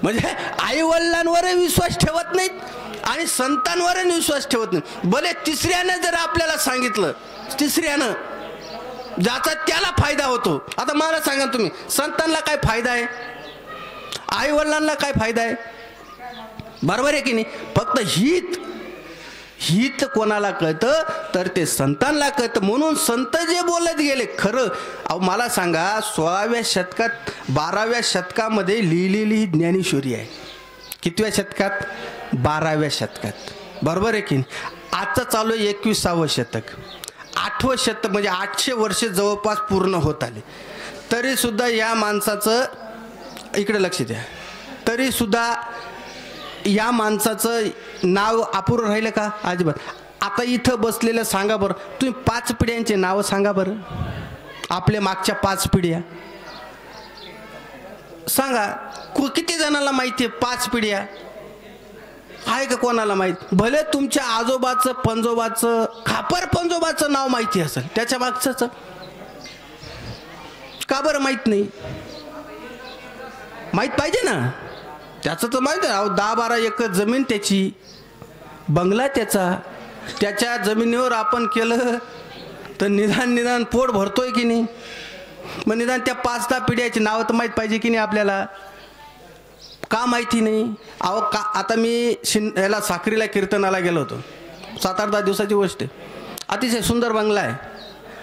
Speaker 1: म्हणजे आई वडिलांवरही विश्वास ठेवत नाहीत आणि संतांवरही विश्वास ठेवत नाही. भले तिसऱ्यानं जर आपल्याला सांगितलं, तिसऱ्यानं ज्याचा त्याला फायदा होतो. आता मला सांगा तुम्ही, संतांना काय फायदा आहे? आई वडिलांना काय फायदा आहे? बरोबर आहे की नाही? फक्त हित कोणाला कळतं तर ते संतांना कळतं. म्हणून संत जे बोलत गेले खरं. अहो मला सांगा, 16व्या शतकात 12व्या शतकामध्ये लिहिलेली ज्ञानेश्वरी आहे. कितव्या शतकात? 12व्या शतकात. बरोबर आहे की नाही? आजचं चालू आहे 21सावं शतक. 8वं शतक म्हणजे 800 वर्ष जवळपास पूर्ण होत आले. तरी सुद्धा या माणसाचं, इकडे लक्ष द्या, तरी सुद्धा या माणसाचं नाव अपुरं राहिलं का? अजिबात. आता इथं बसलेलं सांगा बरं तुम्ही 5 पिढ्यांचे नावं सांगा बरं. आपल्या मागच्या 5 पिढ्या सांगा. किती जणांना माहिती आहे 5 पिढ्या? आहे का कोणाला माहीत? भले तुमच्या आजोबाचं पंजोबाचं खापर पंजोबाचं नाव माहिती असेल, त्याच्या मागचं का बरं माहीत नाही? माहीत पाहिजे ना. त्याचं तर माहीत आहे. अहो 10-12 एकर जमीन त्याची, बंगला त्याचा. त्याच्या जमिनीवर आपण केलं तर निदान पोट भरतोय की नाही? मग निदान त्या 5-10 पिढ्याची नावं तर माहीत पाहिजे की नाही आपल्याला? का माहिती नाही? अहो का, आता मी याला साखरीला कीर्तनाला गेलो होतो. 7-8 दिवसाची गोष्ट आहे. अतिशय सुंदर बंगला आहे.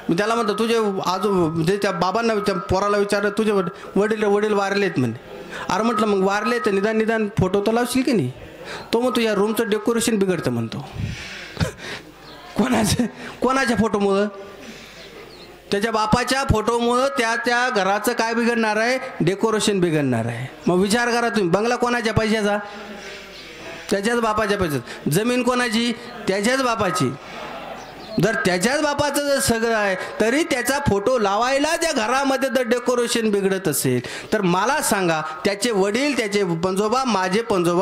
Speaker 1: मी त्याला म्हणतो तुझे म्हणजे त्या बाबांना, त्या पोराला विचारलं तुझे वडील वारलेत म्हणे. अरे म्हटलं मग वारले तर निदान फोटो तर लावशील की नाही? तो मग तुझ्या रूमचं डेकोरेशन बिघडतं म्हणतो. कोणाच्या फोटोमुळं? त्याच्या बापाच्या फोटोमुळं त्या घराचं काय बिघडणार आहे? डेकोरेशन बिघडणार आहे. मग विचार करा तुम्ही, बंगला कोणाच्या पैशाचा? त्याच्याच बापाच्या पैशात. जमीन कोणाची? त्याच्याच बापाची. जर त्याच्याच बापाचं जर सगळं आहे तरी त्याचा फोटो लावायला त्या घरामध्ये जर डेकोरेशन बिघडत असेल तर मला सांगा, त्याचे वडील, त्याचे पंजोबा,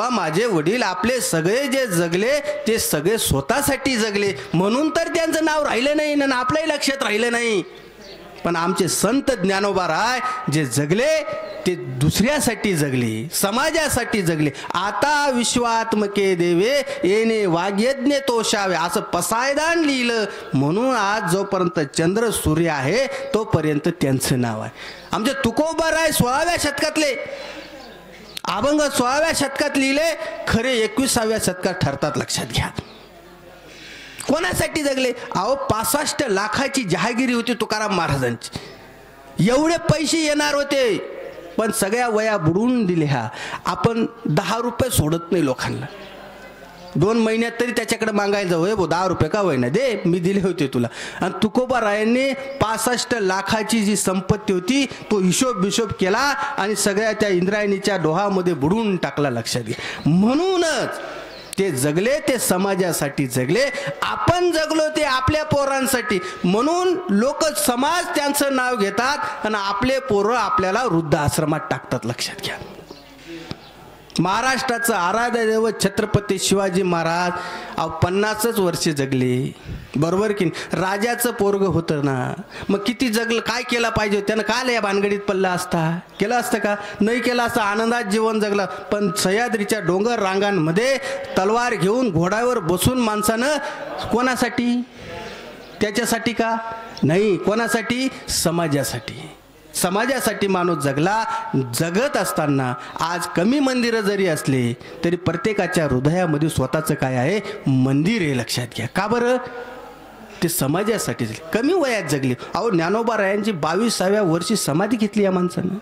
Speaker 1: माझे वडील, आपले सगळे जे जगले ते सगळे स्वतःसाठी जगले, म्हणून तर त्यांचं नाव राहिलं नाही आणि आपल्याही लक्षात राहिलं नाही. पण आमचे संत ज्ञानोबा राय जे जगले ते दुसऱ्यासाठी जगले, समाजासाठी जगले. आता विश्वात्मके देवे येणे वाग्यज्ञ तोषावे असं पसायदान लिहिलं. म्हणून आज जोपर्यंत चंद्र सूर्य आहे तोपर्यंत त्यांचं नाव आहे. आमचे तुकोबा राय 16व्या शतकातले अभंग 16व्या शतकात लिहिले, खरे 21व्या शतकात ठरतात. लक्षात घ्या. कोणासाठी जगले? अहो 65 लाखाची जहागिरी होती तुकाराम महाराजांची. एवढे पैसे येणार होते पण सगळ्या वया बुडवून दिल्या. आपण 10 रुपये सोडत नाही लोकांना. 2 महिन्यात तरी त्याच्याकडे मागायला जाऊ, हे 10 रुपये का होईना दे, मी दिले होते तुला. आणि तुकोबा रायांनी 65 लाखाची जी संपत्ती होती तो हिशोब केला आणि सगळ्या त्या इंद्रायणीच्या डोहामध्ये बुडवून टाकला. लक्षात घ्या. म्हणूनच ते जगले, ते समाजासाठी जगले. आपण जगलो ते आपल्या पोरांसाठी. म्हणून लोक समाज त्यांचं नाव घेतात आणि आपले पोरं आपल्याला वृद्धाश्रमात टाकतात. लक्षात घ्या. महाराष्ट्राचं आराध्य दैवत छत्रपती शिवाजी महाराज 50च वर्ष जगले, बरोबर की नाही? राजाचं पोरग होतं ना, मग किती जगलं, काय केलं पाहिजे? त्यानं काय या भानगडीत पडला असता? केलं असतं का? नाही केलं असतं. आनंदात जीवन जगलं. पण सह्याद्रीच्या डोंगर रांगांमध्ये तलवार घेऊन घोड्यावर बसून माणसानं कोणासाठी? त्याच्यासाठी का? नाही. कोणासाठी? समाजासाठी. समाजासाठी माणूस जगला. जगत असताना आज कमी मंदिरं जरी असले तरी प्रत्येकाच्या हृदयामध्ये स्वतःचं काय आहे? मंदिर आहे. लक्षात घ्या. का बरं? ते समाजासाठी कमी वयात जगले. अहो ज्ञानोबा रायांची 22व्या वर्षी समाधी घेतली या माणसानं.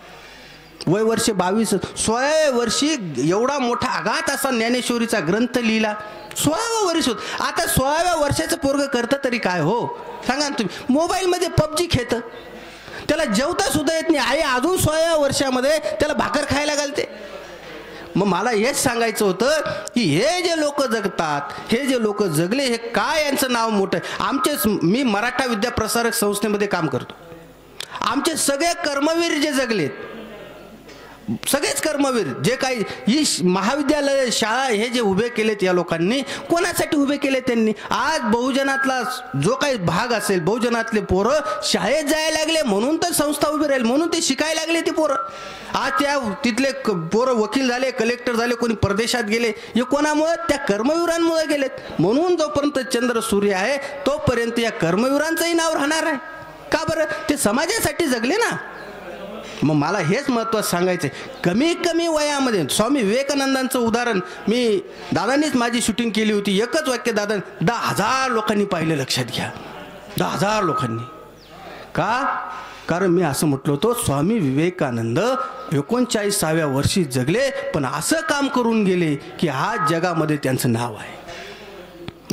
Speaker 1: वय वर्ष 22. 16व्या वर्षी एवढा मोठा आघात असा ज्ञानेश्वरीचा ग्रंथ लिहिला. 16व्या वर्ष होत. आता 16व्या वर्षाचं पोरग करतं तरी काय हो? सांगा ना तुम्ही. मोबाईलमध्ये PUBG खेळतं, त्याला जेवता सुद्धा येत नाही. आई अजून 16व्या वर्षामध्ये त्याला भाकर खायला घालते. मग मला हेच सांगायचं होतं की हे जे लोक जगतात, हे जे लोक जगले, हे काय यांचं नाव मोठं आहे. मी मराठा विद्या प्रसारक संस्थेमध्ये काम करतो. आमचे सगळे कर्मवीर जे जगलेत, सगळेच कर्मवीर जे काही ही महाविद्यालय शाळा हे जे उभे केलेत या लोकांनी, कोणासाठी उभे केले त्यांनी? आज बहुजनातला जो काही भाग असेल, बहुजनातले पोरं शाळेत जायला लागले म्हणून तर संस्था उभी राहील, म्हणून ते शिकायला लागले ते पोरं. आज त्या तिथले पोरं वकील झाले, कलेक्टर झाले, कोणी परदेशात गेले. हे कोणामुळे? त्या कर्मवीरांमुळे गेलेत. म्हणून जोपर्यंत चंद्र सूर्य आहे तोपर्यंत या कर्मवीरांचंही नाव राहणार आहे. का बरं? ते समाजासाठी जगले ना. मग मला हेच महत्त्वाचं सांगायचं आहे. कमी वयामध्ये स्वामी विवेकानंदांचं उदाहरण मी दादांनीच माझी शूटिंग केली होती. एकच वाक्य दादा 10,000 लोकांनी पाहिलं. लक्षात घ्या. 10,000 लोकांनी. का? कारण मी असं म्हटलं होतं स्वामी विवेकानंद 39व्या वर्षी जगले पण असं काम करून गेले की आज जगामध्ये त्यांचं नाव आहे.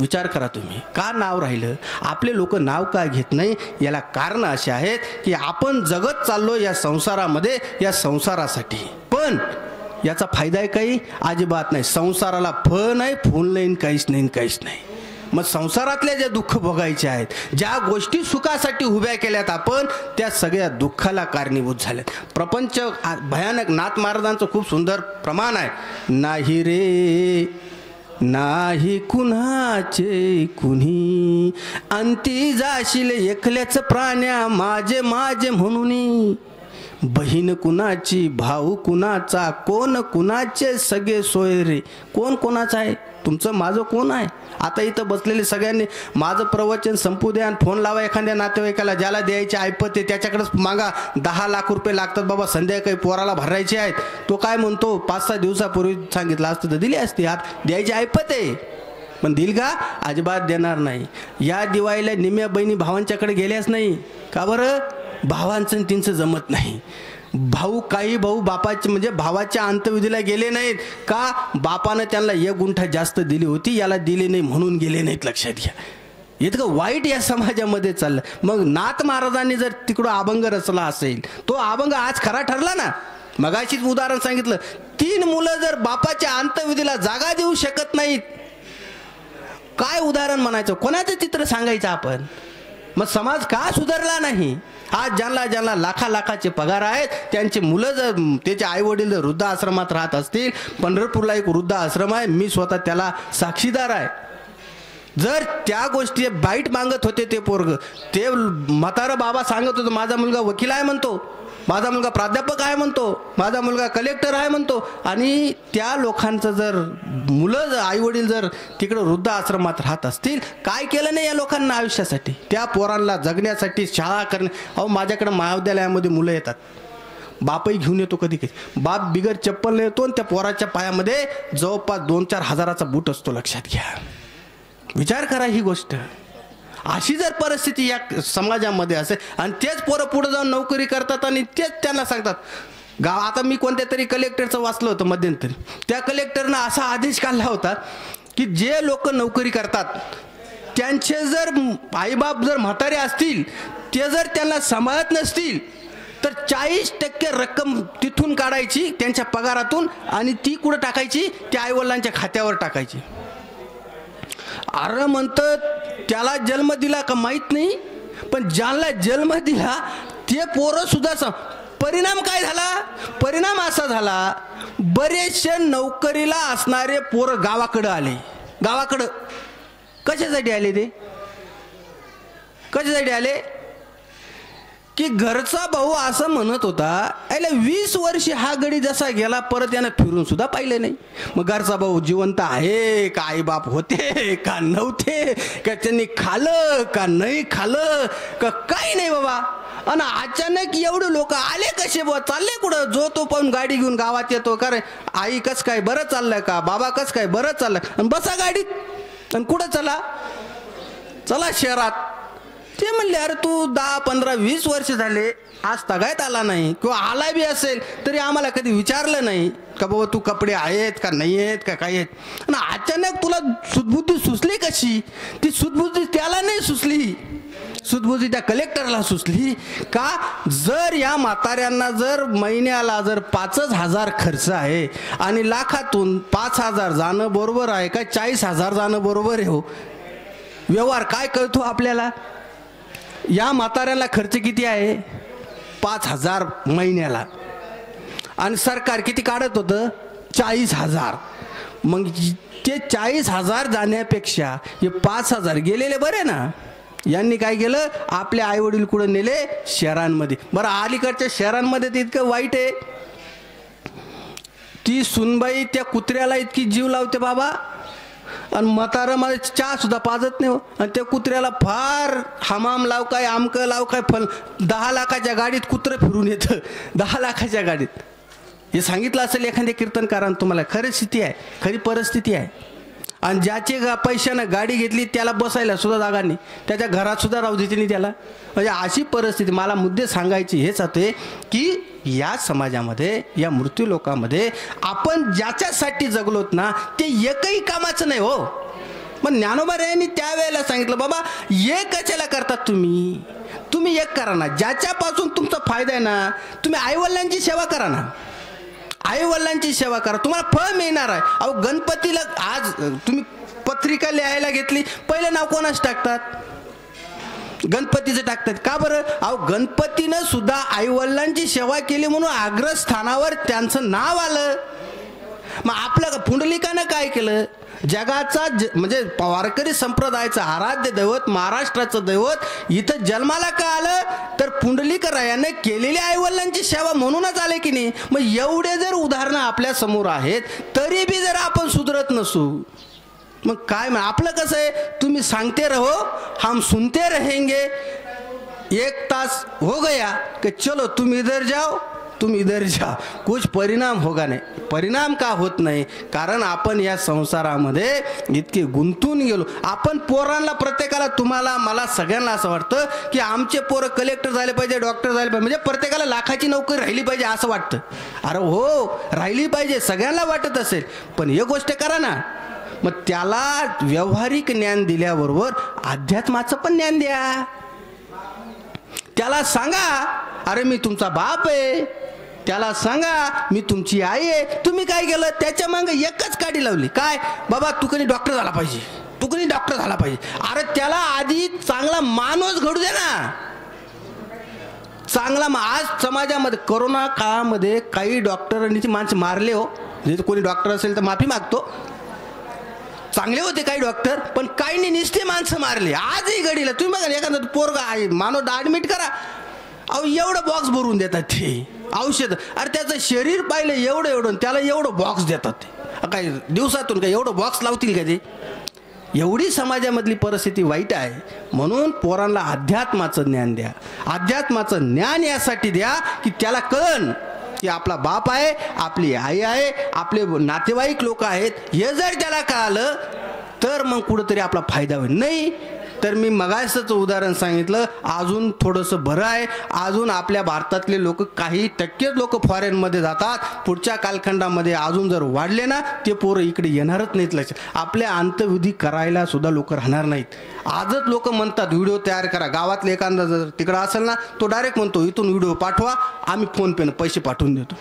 Speaker 1: विचार करा तुम्ही. का नाव राहिलं? आपले लोक नाव का घेत नाही? याला कारण असे आहेत की आपण जगत चाललो या संसारामध्ये, या संसारासाठी. पण याचा फायदा आहे काही? अजिबात नाही. संसाराला फळ नाही, फूल नाही, काहीच नाही. मग संसारातले जे दुःख भोगायचे आहेत, ज्या गोष्टी सुखासाठी उभ्या केल्यात आपण, त्या सगळ्या दुःखाला कारणीभूत झाल्यात. प्रपंच भयानक. नाथ महाराजांचं खूप सुंदर प्रमाण आहे. नाही रे नाही कुणाचे कुणी, अंती जाशील एकल्याच प्राण्या माझे म्हणून. बहीण कुणाची, भाऊ कुणाचा, कोण कुणाचे सगळे सोय रे. कोण कोणाचा आहे? तुमचं माझं कोण आहे? आता इथं बसलेले सगळ्यांनी माझं प्रवचन संपू द्या आणि फोन लावा एखाद्या नातेवाईकाला, ज्याला द्यायचे ऐपत आहे त्याच्याकडेच मागा. 10 लाख रुपये लागतात बाबा, संध्याकाळी पोराला भरायचे आहेत. तो काय म्हणतो? 5-6 दिवसापूर्वी सांगितलं असतं तर दिली असती. हात द्यायची ऐपत आहे पण दिल का? अजिबात देणार नाही. या दिवाळीला निम्या बहिणी भावांच्याकडे गेल्याच नाही. का बरं? भावांचं तिचं जमत नाही. काही भाऊ बापाचे म्हणजे भावाच्या अंत्यविधीला गेले नाहीत. का? बापानं त्यांना 1 गुंठा जास्त दिली होती, याला दिली नाही म्हणून गेले नाहीत. लक्षात घ्या. इतकं वाईट या समाजामध्ये चाललं. मग नाथ महाराजांनी जर तिकडं अभंग रचला असेल, तो अभंग आज खरा ठरला ना. मगाशीच उदाहरण सांगितलं, 3 मुलं जर बापाच्या अंत्यविधीला जागा देऊ शकत नाहीत, काय उदाहरण म्हणायचं, कोणाचं चित्र सांगायचं आपण? मग समाज का सुधारला नाही? आज ज्यांना लाखाचे पगार आहेत, त्यांची मुलं जर, त्याचे आई वडील जर वृद्धाश्रमात राहत असतील, पंढरपूरला एक वृद्धाश्रम आहे, मी स्वतः त्याला साक्षीदार आहे. जर त्या गोष्टी बाईट मागत होते ते पोरग, ते म्हातारा बाबा सांगत होतं माझा मुलगा वकील आहे म्हणतो, माझा मुलगा प्राध्यापक आहे म्हणतो, माझा मुलगा कलेक्टर आहे म्हणतो, आणि त्या लोकांचं जर मुलं आईवडील जर तिकडं वृद्धाश्रमात राहत असतील, काय केलं नाही या लोकांना आयुष्यासाठी, त्या पोरांना जगण्यासाठी शाळा करणे. अहो माझ्याकडे महाविद्यालयामध्ये मुलं येतात, बापही घेऊन येतो, कधी कधी बाप बिगर चप्पल येतो, आणि त्या पोराच्या पायामध्ये जवळपास 2-4 हजाराचा बूट असतो. लक्षात घ्या, विचार करा ही गोष्ट. अशी जर परिस्थिती या समाजामध्ये असेल, आणि तेच पोरं पुढे जाऊन नोकरी करतात, आणि तेच त्यांना सांगतात आता मी कोणत्या तरी कलेक्टरचं वाचलं होतं मध्यंतरी, त्या कलेक्टरनं असा आदेश काढला होता की जे लोक नोकरी करतात त्यांचे जर आईबाप जर म्हातारे असतील, ते जर त्यांना सांभाळत नसतील, तर 40% रक्कम तिथून काढायची त्यांच्या पगारातून, आणि ती कुठं टाकायची, त्या आईवडिलांच्या खात्यावर टाकायची. अरे म्हणतं त्याला जन्म दिला का माहीत नाही, पण ज्याला जन्म दिला ते पोरं सुद्धा. परिणाम काय झाला? परिणाम असा झाला, बरेचसे नोकरीला असणारे पोरं गावाकडं आले. गावाकडं कशासाठी आले? ते कशासाठी आले की घरचा भाऊ असं म्हणत होता, याला 20 वर्ष हा गडी जसा गेला, परत यानं फिरून सुद्धा पाहिलं नाही. मग घरचा भाऊ जिवंत आहे का, आईबाप होते का नव्हते, का त्यांनी खाल्लं का नाही खाल्लं का, काही नाही बाबा. आणि अचानक एवढे लोक आले कसे बाबा, चालले कुठं? जो तो पण गाडी घेऊन गावात येतो, का रे आई कस काय बरं चाललंय का, बाबा कस काय बरं चाललंय, आणि बसा गाडीत, आणि कुठं चला शहरात. ते म्हणले अरे तू 10, 15, 20 वर्ष झाले आज तगायत आला नाही, किंवा आला बी असेल तरी आम्हाला कधी विचारलं नाही का बाबा तू कपडे आहेत का नाही आहेत का काय आहेत. आणि अचानक तुला सुदबुद्धी सुचली कशी? ती सुदबुद्धी त्याला नाही सुचली, सुदबुद्धी त्या कलेक्टरला सुचली. का? जर या म्हाताऱ्यांना जर महिन्याला जर 5,000 खर्च आहे, आणि लाखातून 5,000 जाणं बरोबर आहे का 40,000 जाणं बरोबर आहे? हो, व्यवहार काय कळतो आपल्याला? या म्हाताऱ्याला खर्च किती आहे? 5,000 महिन्याला, आणि सरकार किती काढत होतं? 40,000. मग ते 40,000 जाण्यापेक्षा हे 5,000 गेलेले बरे ना. यांनी काय केलं? आपल्या आईवडील कुठे नेले? शहरांमध्ये. बरं, अलीकडच्या शहरांमध्ये ते इतकं वाईट आहे, ती सुनबाई त्या कुत्र्याला इतकी जीव लावते बाबा, आणि म्हातारा मला चहा सुद्धा पाजत नाही. आणि त्या कुत्र्याला फार हमाम लाव काय, आमकं लाव काय, फल 10 लाखाच्या गाडीत कुत्रं फिरून येतं, 10 लाखाच्या गाडीत. हे सांगितलं असेल एखाद्या कीर्तनकारानं तुम्हाला. खरी स्थिती आहे, खरी परिस्थिती आहे. आणि ज्याचे पैशानं गाडी घेतली त्याला बसायला सुद्धा जागा नाही, त्याच्या घरात सुद्धा राहू देते नाही त्याला. म्हणजे अशी परिस्थिती. मला मुद्दे सांगायचे हेच होते की या समाजामध्ये, या मृत्यू लोकांमध्ये आपण ज्याच्यासाठी जगलोत ना, ते एकही कामाचं नाही हो. मग ज्ञानोबारायांनी त्यावेळेला सांगितलं बाबा एक कशाला करतात तुम्ही एक करा ना, ज्याच्यापासून तुमचा फायदा आहे ना. तुम्ही आईवडिलांची सेवा करा ना, आईवडिलांची सेवा करा, तुम्हाला फळ मिळणार आहे. अहो गणपतीला आज तुम्ही पत्रिका लिहायला घेतली, पहिलं नाव कोणाच टाकतात? गणपतीचं टाकतात. का बरं? अहो गणपतीनं सुद्धा आईवडिलांची सेवा केली म्हणून अग्रस्थानावर त्यांचं नाव आलं. मग आपलं पुंडलिकानं काय केलं? जगाचा म्हणजे वारकरी संप्रदायाचं आराध्य दैवत, महाराष्ट्राचं दैवत इथं जन्माला का आलं? तर पुंडलिक रायाने केलेल्या आईवडिलांची सेवा म्हणूनच आले की नाही. मग एवढे जर उदाहरणं आपल्या समोर आहेत, तरी बी जर आपण सुधरत नसू, मग काय? आपलं कसं आहे, तुम्ही सांगते रहो हम सुनते रहेंगे. 1 तास हो गया कि चलो तुम इधर जाओ तुम इधर जा, कुछ परिणाम होगा नाही. परिणाम का होत नाही? कारण आपण या संसारामध्ये इतके गुंतून गेलो. आपण पोरांना, प्रत्येकाला, तुम्हाला, मला, सगळ्यांना असं वाटतं की आमचे पोरं कलेक्टर झाले पाहिजे, डॉक्टर झाले पाहिजे, म्हणजे प्रत्येकाला लाखाची नोकरी राहिली पाहिजे असं वाटतं. अरे हो, राहिली पाहिजे, सगळ्यांना वाटत असेल, पण एक गोष्ट करा ना, मग त्याला व्यावहारिक ज्ञान दिल्याबरोबर अध्यात्माचं पण ज्ञान द्या. त्याला सांगा अरे मी तुमचा बाप आहे, त्याला सांगा मी तुमची आई आहे. तुम्ही काय केलं, त्याच्या मागे एकच काडी लावली, काय बाबा तू कधी डॉक्टर झाला पाहिजे, तू कधी डॉक्टर झाला पाहिजे. अरे त्याला आधी चांगला माणूस घडू दे ना, चांगला. आज समाजामध्ये कोरोना काळामध्ये काही डॉक्टरांनी माणसं मारले हो. म्हणजे कोणी डॉक्टर असेल तर माफी मागतो, चांगले होते काही डॉक्टर, पण काहींनी निस्ते माणसं मारली. आजही घडीला तुम्ही बघा एखादा पोरगा आहे माणूस ॲडमिट करा, अहो एवढं बॉक्स भरून देतात ते औषध. अरे त्याचं शरीर पाहिलं एवढं त्याला एवढं बॉक्स देतात ते. काय दिवसातून काय एवढं बॉक्स लावतील का ते. एवढी समाजामधली परिस्थिती वाईट आहे. म्हणून पोरांना अध्यात्माचं ज्ञान द्या. अध्यात्माचं ज्ञान यासाठी द्या की त्याला कळन की आपला बाप आहे, आपली आई आहे, आपले नातेवाईक लोक आहेत. हे जर त्याला कळालं तर मग कुठंतरी आपला फायदा होईल. नाही तर मी मगासच उदाहरण सांगितलं, अजून थोडंसं बरं आहे. अजून आपल्या भारतातले लोक काही टक्के लोक फॉरेनमध्ये जातात. पुढच्या कालखंडामध्ये अजून जर वाढले ना ते पोरं इकडे येणारच नाहीत. लक्षात, आपल्या अंत्यविधी करायला सुद्धा लोक राहणार नाहीत. आजच लोक म्हणतात व्हिडिओ तयार करा. गावातले एखादा जर तिकडं असेल ना तो डायरेक्ट म्हणतो इथून व्हिडिओ पाठवा, आम्ही फोन पेनं पैसे पाठवून देतो.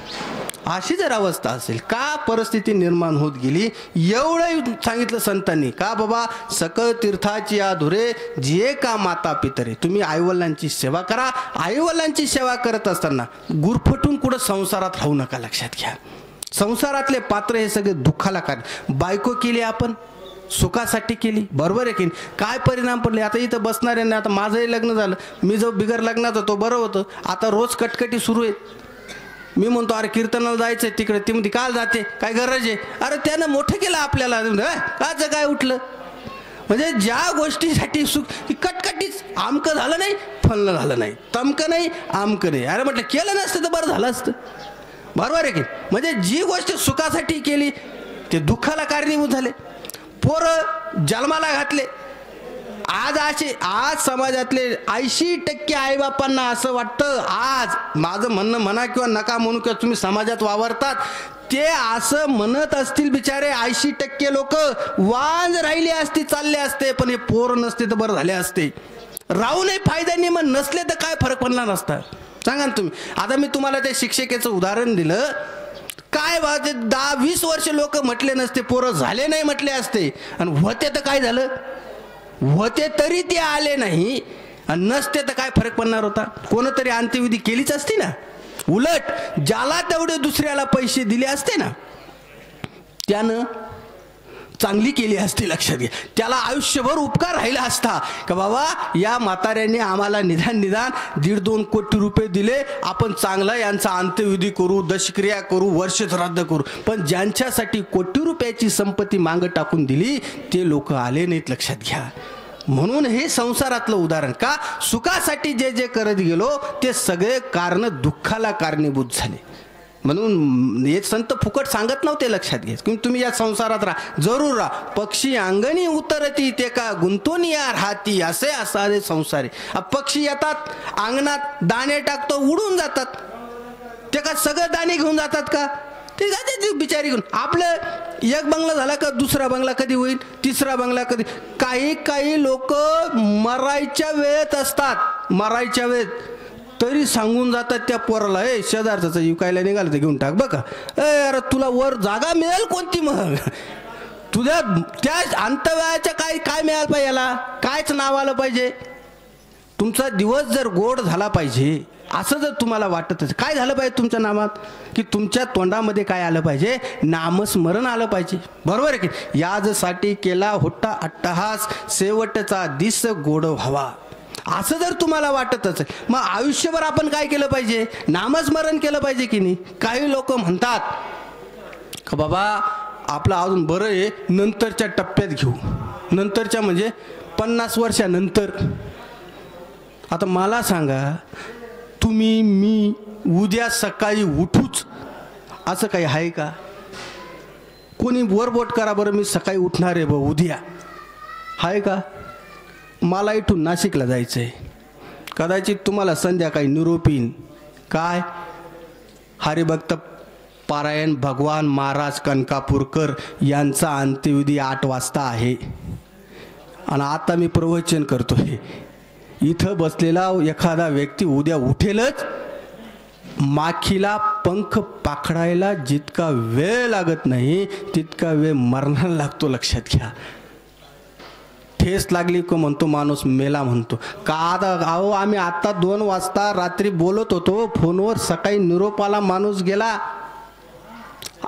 Speaker 1: अशी जर अवस्था असेल, का परिस्थिती निर्माण होत गेली. एवढं सांगितलं संतांनी का बाबा सकळ तीर्थाची अधुरे जे का माता पितरे. तुम्ही आईवडिलांची सेवा करा. आईवडिलांची सेवा करत असताना गुरफटून कुठं संसारात राहू नका. लक्षात घ्या, संसारातले पात्र हे सगळे दुःखाला कारण. बायको केली आपण सुखासाठी केली, बरोबर आहे की काय परिणाम पडले. आता इथं बसणाऱ्यांना, आता माझंही लग्न झालं, मी जो बिगर लग्नाचं तो बरं होतं. आता रोज कटकटी सुरू आहेत. मी म्हणतो अरे कीर्तनाला जायचंय तिकडे, ती म्हणते काल जाते, काय गरज आहे. अरे त्यानं मोठं केलं आपल्याला, काचं काय उठलं. म्हणजे ज्या गोष्टीसाठी सुख कटकटीच, आमकं झालं नाही, फलनं झालं नाही, तमकं नाही, आमकं नाही. अरे म्हटलं केलं नसतं तर बरं झालं असतं, बरोबर आहे की. म्हणजे जी गोष्ट सुखासाठी केली ते दुःखाला कारणीभूत झाले. पोरं जन्माला घातले. आज समाजातले 80% आईबापांना असं वाटतं, आज माझं म्हणणं म्हणा किंवा नका म्हणू किंवा तुम्ही समाजात वावरतात ते असं म्हणत असतील बिचारे 80% लोक, वांज राहिली असती चालले असते, पण हे पोर नसते तर बरं झाले असते. राहूनही फायदा नाही, मग नसले तर काय फरक पडला नसता सांगा ना तुम्ही. आता मी तुम्हाला त्या शिक्षकेचं उदाहरण दिलं, काय 10-20 वर्ष लोक म्हटले नसते, पोरं झाले नाही म्हटले असते, आणि होते तर काय झालं, होते तरी ते आले नाही, आणि नसते तर काय फरक पडणार होता. कोणतरी अंत्यविधी केलीच असती ना. उलट ज्याला तेवढे दुसऱ्याला पैसे दिले असते ना त्यानं चांगली केली असती. लक्षात घ्या, त्याला आयुष्यभर उपकार राहिला असता का बाबा या म्हाताऱ्याने आम्हाला निदान 1.5-2 कोटी रुपये दिले, आपण चांगला यांचा अंत्यविधी करू, दशक्रिया करू, वर्ष श्राद्ध करू. पण ज्यांच्यासाठी कोटी रुपयाची संपत्ती मागं टाकून दिली ते लोक आले नाहीत. लक्षात घ्या. म्हणून हे संसारातलं उदाहरण, का सुखासाठी जे जे करत गेलो ते सगळे कारण दुःखाला कारणीभूत झाले. म्हणून हे संत फुकट सांगत नव्हते. लक्षात घ्या, की तुम्ही या संसारात राहा, जरूर राहा. पक्षी अंगणी उतरती ते का गुंतून या राहती, असे असावे संसारी. पक्षी येतात अंगणात, दाणे टाकतो, उडून जातात. ते का सगळं दाणे घेऊन जातात का, ते जाते बिचारी घेऊन. आपलं एक बंगला झाला का दुसरा बंगला कधी होईल, तिसरा बंगला कधी. काही लोक मरायच्या वेळेत असतात, मरायच्या वेळेत तरी सांगून जातात त्या पोराला, शेजारचा विकायला निघालं तर घेऊन टाक बघा. अरे तुला वर जागा मिळेल कोणती, मग तुझ्या त्या अंतवयाच्या काय मिळालं पाहिजे, याला कायच नाव आलं पाहिजे. तुमचा दिवस जर गोड झाला पाहिजे असं जर तुम्हाला वाटत असेल, काय झालं पाहिजे तुमच्या नामात, की तुमच्या तोंडामध्ये काय आलं पाहिजे, नामस्मरण आलं पाहिजे. बरोबर आहे की. याजसाठी केला होता अट्टहास, शेवटचा दिस गोड व्हावा, असं जर तुम्हाला वाटत असेल, मग आयुष्यभर आपण काय केलं पाहिजे, नामस्मरण केलं पाहिजे की नाही. काही लोक म्हणतात का बाबा आपलं अजून बरं आहे, नंतरच्या टप्प्यात घेऊ. नंतरच्या म्हणजे 50 वर्षानंतर. आता मला सांगा, तुम्ही मी उद्या सकाळी उठूच असं काही आहे का. कोणी वरबोट करा बरं, मी सकाळी उठणार आहे उद्या, आहे का. मला इथून नाशिकला जायचं आहे, कदाचित तुम्हाला संध्याकाळी निरोप येईन, काय हरिभक्त पारायण भगवान महाराज कनकापूरकर यांचा अंत्यविधी 8 वाजता आहे, आणि आता मी प्रवचन करतोय. इथं बसलेला एखादा व्यक्ती उद्या उठेलच, माखीला पंख पाखडायला जितका वेळ लागत नाही तितका वेळ मरणाला लागतो, लक्षात घ्या. ठेस लागली को म्हणतो माणूस मेला म्हणतो. का आता अहो आम्ही आत्ता 2 वाजता रात्री बोलत होतो फोनवर, सकाळी निरोपाला माणूस गेला.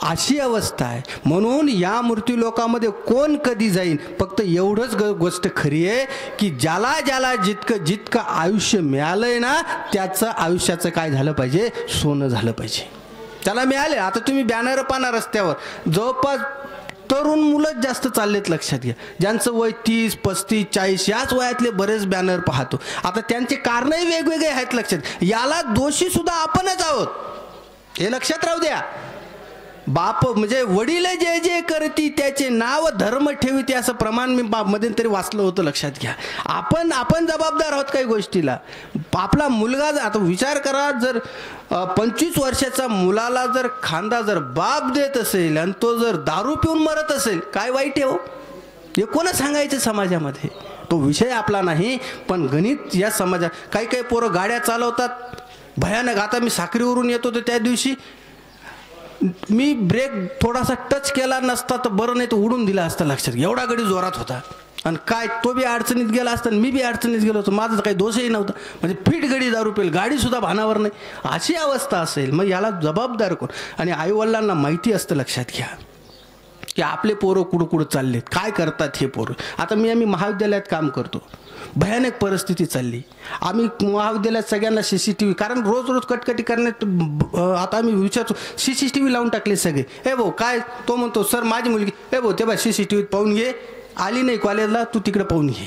Speaker 1: अशी अवस्था आहे. म्हणून या मृत्यू लोकामध्ये कोण कधी जाईल, फक्त एवढंच गोष्ट खरी आहे की ज्याला ज्याला जितकं जितकं आयुष्य मिळालंय ना त्याचं आयुष्याचं काय झालं पाहिजे, सोनं झालं पाहिजे. त्याला मिळाले. आता तुम्ही बॅनर पाहणार रस्त्यावर, जवळपास तरुण मुलंच जास्त चाललेत, लक्षात घ्या. ज्यांचं वय 30, 35, 40 याच वयातले बरेच बॅनर पाहतो. आता त्यांचे कारणही वेगवेगळे आहेत, लक्षात. याला दोषी सुद्धा आपणच आहोत, हे लक्षात राहू द्या. बाप म्हणजे वडील जे जे करती त्याचे नाव धर्म ठेविते असं प्रमाण मी मध्ये तरी वाचलं होतं, लक्षात घ्या. आपण जबाबदार आहोत काही गोष्टीला. आपला मुलगा, आता विचार करा, जर 25 वर्षाचा मुलाला जर खांदा जर बाप देत असेल आणि तो जर दारू पिऊन मरत असेल, काय वाईट आहे हो? हे कोणा सांगायचं समाजामध्ये? तो विषय आपला नाही, पण गणित या समाजात. काही काही पोरं गाड्या चालवतात भयानक. आता मी साखरीवरून येत होतो त्या दिवशी, मी ब्रेक थोडासा टच केला नसता तर बरं, नाही तर उडून दिला असता, लक्षात. एवढा गडी जोरात होता. आणि काय तो बी अडचणीत गेला असता, मी बी अडचणीत गेलो होतो. माझं काही दोषही नव्हता. म्हणजे फिट गडी दारू पेल, गाडीसुद्धा भानावर नाही, अशी अवस्था असेल. मग याला जबाबदार कोण? आणि आईवडिलांना माहिती असतं, लक्षात घ्या, की आपले पोरं कुठं कुठं चाललेत, काय करतात हे पोरं. आता आम्ही महाविद्यालयात काम करतो, भयानक परिस्थिती चालली. आम्ही महाविद्यालयात सगळ्यांना CCTV, कारण रोज रोज कटकटी करण्यात आता आम्ही विचारतो, CCTV लावून टाकले सगळे. हे भाऊ काय, तो म्हणतो सर माझी मुलगी, हे भाऊ ते बा CCTV पाहून घे, आली नाही कॉलेजला, तू तिकडे पाहून घे.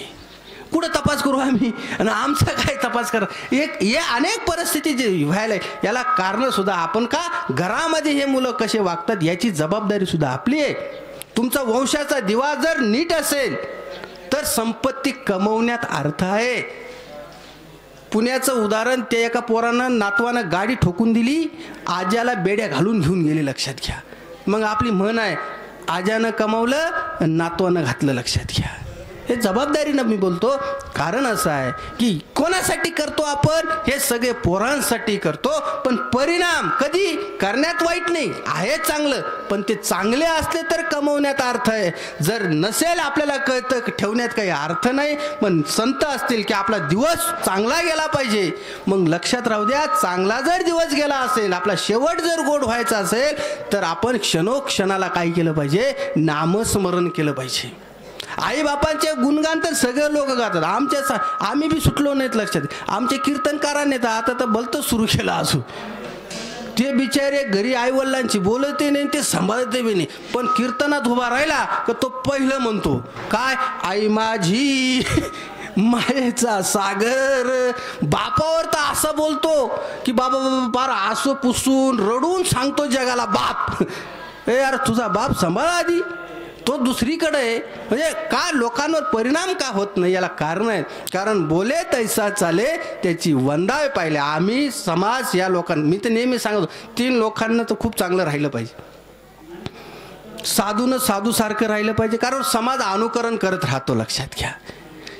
Speaker 1: कुठं तपास करू आम्ही, आणि आमचा काय तपास करा. हे अनेक परिस्थिती जे व्हायला, याला कारण सुद्धा आपण का, घरामध्ये हे मुलं कसे वागतात याची जबाबदारी सुद्धा आपली आहे. तुमचा वंशाचा दिवा जर नीट असेल तर संपत्ती कमवण्यात अर्थ आहे. पुण्याचं उदाहरण, ते एका पोरानं नातवानं गाडी ठोकून दिली, आज्याला बेड्या घालून घेऊन गेले, लक्षात घ्या. मग आपली म्हण आहे, आज्यानं कमवलं नातवानं घातलं, लक्षात घ्या. हे जबाबदारीनं मी बोलतो. कारण असं आहे की कोणासाठी करतो आपण, हे सगळे पोरांसाठी करतो. पण परिणाम कधी करण्यात वाईट नाही, आहे चांगलं, पण ते चांगले असले तर कमवण्यात अर्थ आहे. जर नसेल आपल्याला कळतं ठेवण्यात काही अर्थ नाही. पण संत असतील की आपला दिवस चांगला गेला पाहिजे, मग लक्षात राहू द्या, चांगला जर दिवस गेला असेल, आपला शेवट जर गोड व्हायचा असेल, तर आपण क्षणोक्षणाला काय केलं पाहिजे, नामस्मरण केलं पाहिजे. आई बापांचे गुणगान तर सगळे लोक गातात. आम्ही बी सुटलो नाहीत, लक्षात. आमचे कीर्तनकारांनी तर आता तर भलतं सुरू केलं असू. ते बिचारे घरी आईवडिलांची बोलते नाही, ते सांभाळते बी नाही, पण कीर्तनात उभा राहिला का तो पहिलं म्हणतो काय, आई माझी मायेचा सागर. बापावर तर असं बोलतो की बाबा बाबा असं पुसून रडून सांगतो जगाला, बाप ए यार तुझा बाप सांभाळा आधी, तो दुसरीकडे आहे. म्हणजे का लोकांवर परिणाम का होत नाही, याला कारण आहे. कारण बोले तैसा चाले त्याची वंदावे पाहिले. आम्ही समाज या लोकांना, मी तर नेहमी सांगतो, 3 लोकांना तर खूप चांगलं राहिलं पाहिजे. साधूनं साधूसारखं राहिलं पाहिजे, कारण समाज अनुकरण करत राहतो, लक्षात घ्या.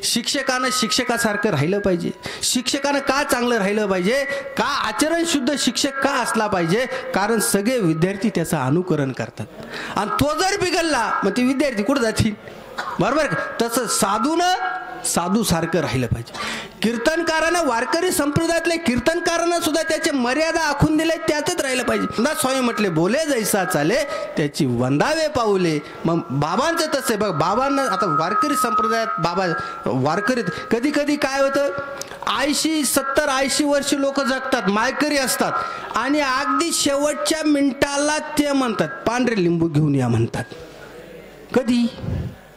Speaker 1: शिक्षकानं शिक्षकासारखं राहिलं पाहिजे. शिक्षकानं का चांगलं राहिलं पाहिजे, का आचरण शुद्ध शिक्षक का असला पाहिजे, कारण सगळे विद्यार्थी त्याचं अनुकरण करतात. आणि तो जर बिघडला मग ते विद्यार्थी कुठं जातील, बरोबर. तसं साधूनं साधूसारखं राहिलं पाहिजे. कीर्तनकारानं, वारकरी संप्रदायातल्या कीर्तनकारांना सुद्धा त्याचे मर्यादा आखून दिले, त्यातच राहिलं पाहिजे. स्वामी म्हटले बोले जैसा चाले त्याची वंदावे पाऊले. मग बाबांचं तसं बघ, बाबांना आता वारकरी संप्रदायात बाबा वारकरीत कधी कधी काय होतं, 80-70-80 वर्ष लोक जगतात, मायकरी असतात, आणि अगदी शेवटच्या मिनिटाला ते म्हणतात पांढरे लिंबू घेऊन या म्हणतात. कधी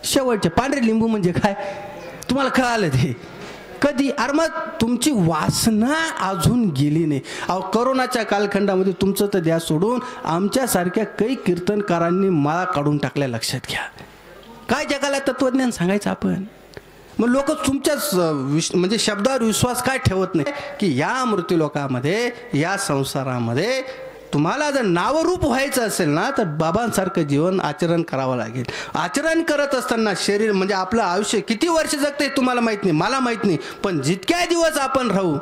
Speaker 1: शेवटच्या पांढरे लिंबू म्हणजे काय तुम्हाला कळालं ते कधी? अरे मग तुमची वासना अजून गेली नाही. अहो करोनाच्या कालखंडामध्ये तुमचं तर द्या सोडून, आमच्यासारख्या काही कीर्तनकारांनी माळा काढून टाकल्या, लक्षात घ्या. काय जगाला तत्वज्ञान सांगायचं आपण? मग लोक तुमच्याच म्हणजे शब्दावर विश्वास काय ठेवत नाही की या मृत्यूलोकामध्ये, या संसारामध्ये तुम्हाला जर नावरूप व्हायचं असेल ना, तर बाबांसारखं जीवन आचरण करावं लागेल. आचरण करत असताना शरीर म्हणजे आपलं आयुष्य किती वर्ष जगते तुम्हाला माहीत नाही, मला माहीत नाही, पण जितक्या दिवस आपण राहू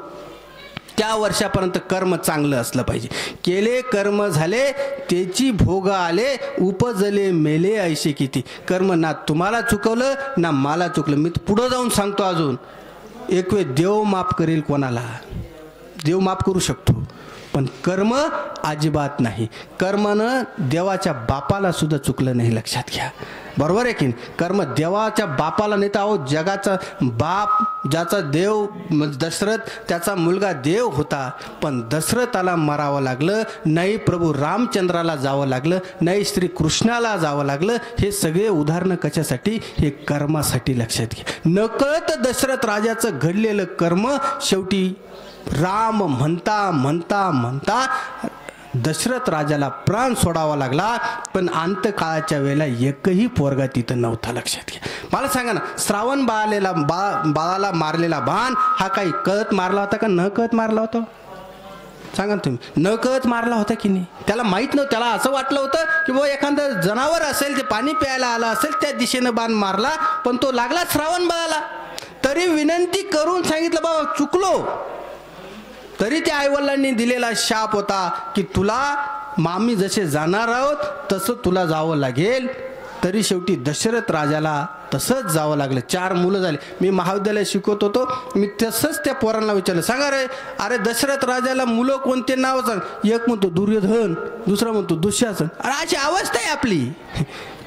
Speaker 1: त्या वर्षापर्यंत कर्म चांगलं असलं पाहिजे. केले कर्म झाले त्याची भोग आले, उपजले मेले ऐसे किती. कर्म ना तुम्हाला चुकवलं ना मला चुकलं. मी पुढं जाऊन सांगतो अजून, एक वेळ देव माफ करेल कोणाला, देव माफ करू शकतो, पण कर्म अजिबात नाही. कर्मानं देवाच्या बापाला सुद्धा चुकलं नाही, लक्षात घ्या. बरोबर आहे की नाही. कर्म देवाच्या बापाला नाही तर अहो जगाचा बाप ज्याचा देव दशरथ, त्याचा मुलगा देव होता, पण दशरथाला मरावं लागलं नाही, प्रभू रामचंद्राला जावं लागलं नाही, श्री कृष्णाला जावं लागलं. हे सगळे उदाहरणं कशासाठी? हे कर्मासाठी, लक्षात घ्या. नकळत दशरथ राजाचं घडलेलं कर्म शेवटी राम म्हणता म्हणता म्हणता दशरथ राजाला प्राण सोडावा लागला, पण अंतकाळाच्या वेळेला एकही पोरगा तिथं नव्हता, लक्षात घ्या. मला सांगा ना, श्रावण बाळाला मारलेला बाण हा काही कळत मारला होता का न कळत मारला होता? सांगा तुम्ही. न कळत मारला होता की नाही? त्याला माहीत नव्हतं. त्याला असं वाटलं होतं की बुवा एखादं जनावर असेल, ते पाणी प्यायला आलं असेल, त्या दिशेनं बाण मारला, पण तो लागला श्रावण बाळाला. तरी विनंती करून सांगितलं, बाबा चुकलो. तरी त्या आईवडिलांनी दिलेला शाप होता की तुला मामी जसे जाणार आहोत तसं तुला जावं लागेल. तरी शेवटी दशरथ राजाला तसंच जावं लागलं. 4 मुलं झाले. मी महाविद्यालयात शिकवत होतो, मी तसंच त्या पोरांना विचारलं, सांगा रे, अरे दशरथ राजाला मुलं कोणते नाव सांग. एक म्हणतो दुर्योधन, दुसरा म्हणतो दुःशासन. अरे अशी अवस्था आहे आपली,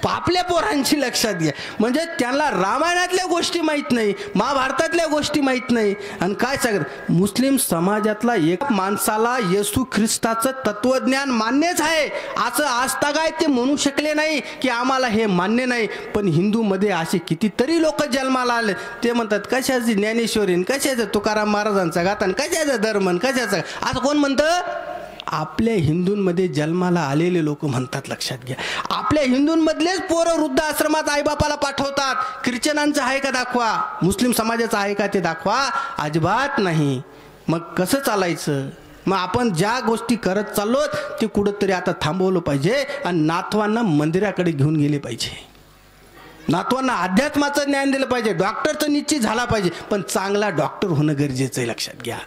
Speaker 1: आपल्या पोरांची, लक्षात घ्या. म्हणजे त्यांना रामायणातल्या गोष्टी माहीत नाही, महाभारतातल्या गोष्टी माहीत नाही. आणि काय सांगत, मुस्लिम समाजातला एक माणसाला येशू ख्रिस्ताचं तत्वज्ञान मान्यच आहे असं आजतागाय ते म्हणू शकले नाही की आम्हाला हे मान्य नाही. पण हिंदूमध्ये असे कितीतरी लोक जन्माला आले, ते म्हणतात कशाची ज्ञानेश्वरीन, कशाचं तुकाराम महाराजांचा गातान, कशाचं धर्मन, कशाचं, असं कोण म्हणतं? आपल्या हिंदूंमध्ये जन्माला आलेले लोक म्हणतात, लक्षात घ्या. आपल्या हिंदूंमधलेच पोरं वृद्धाश्रमात आईबापाला पाठवतात. ख्रिश्चनांचं आहे का दाखवा, मुस्लिम समाजाचं आहे का ते दाखवा. अजिबात नाही. मग कसं चालायचं? मग आपण ज्या गोष्टी करत चाललो ते कुठंतरी आता थांबवलं पाहिजे आणि नातवांना मंदिराकडे घेऊन गेले पाहिजे. नातवांना अध्यात्माचं ज्ञान दिलं पाहिजे. डॉक्टरचं निश्चित झाला पाहिजे, पण चांगला डॉक्टर होणं गरजेचं आहे, लक्षात घ्या.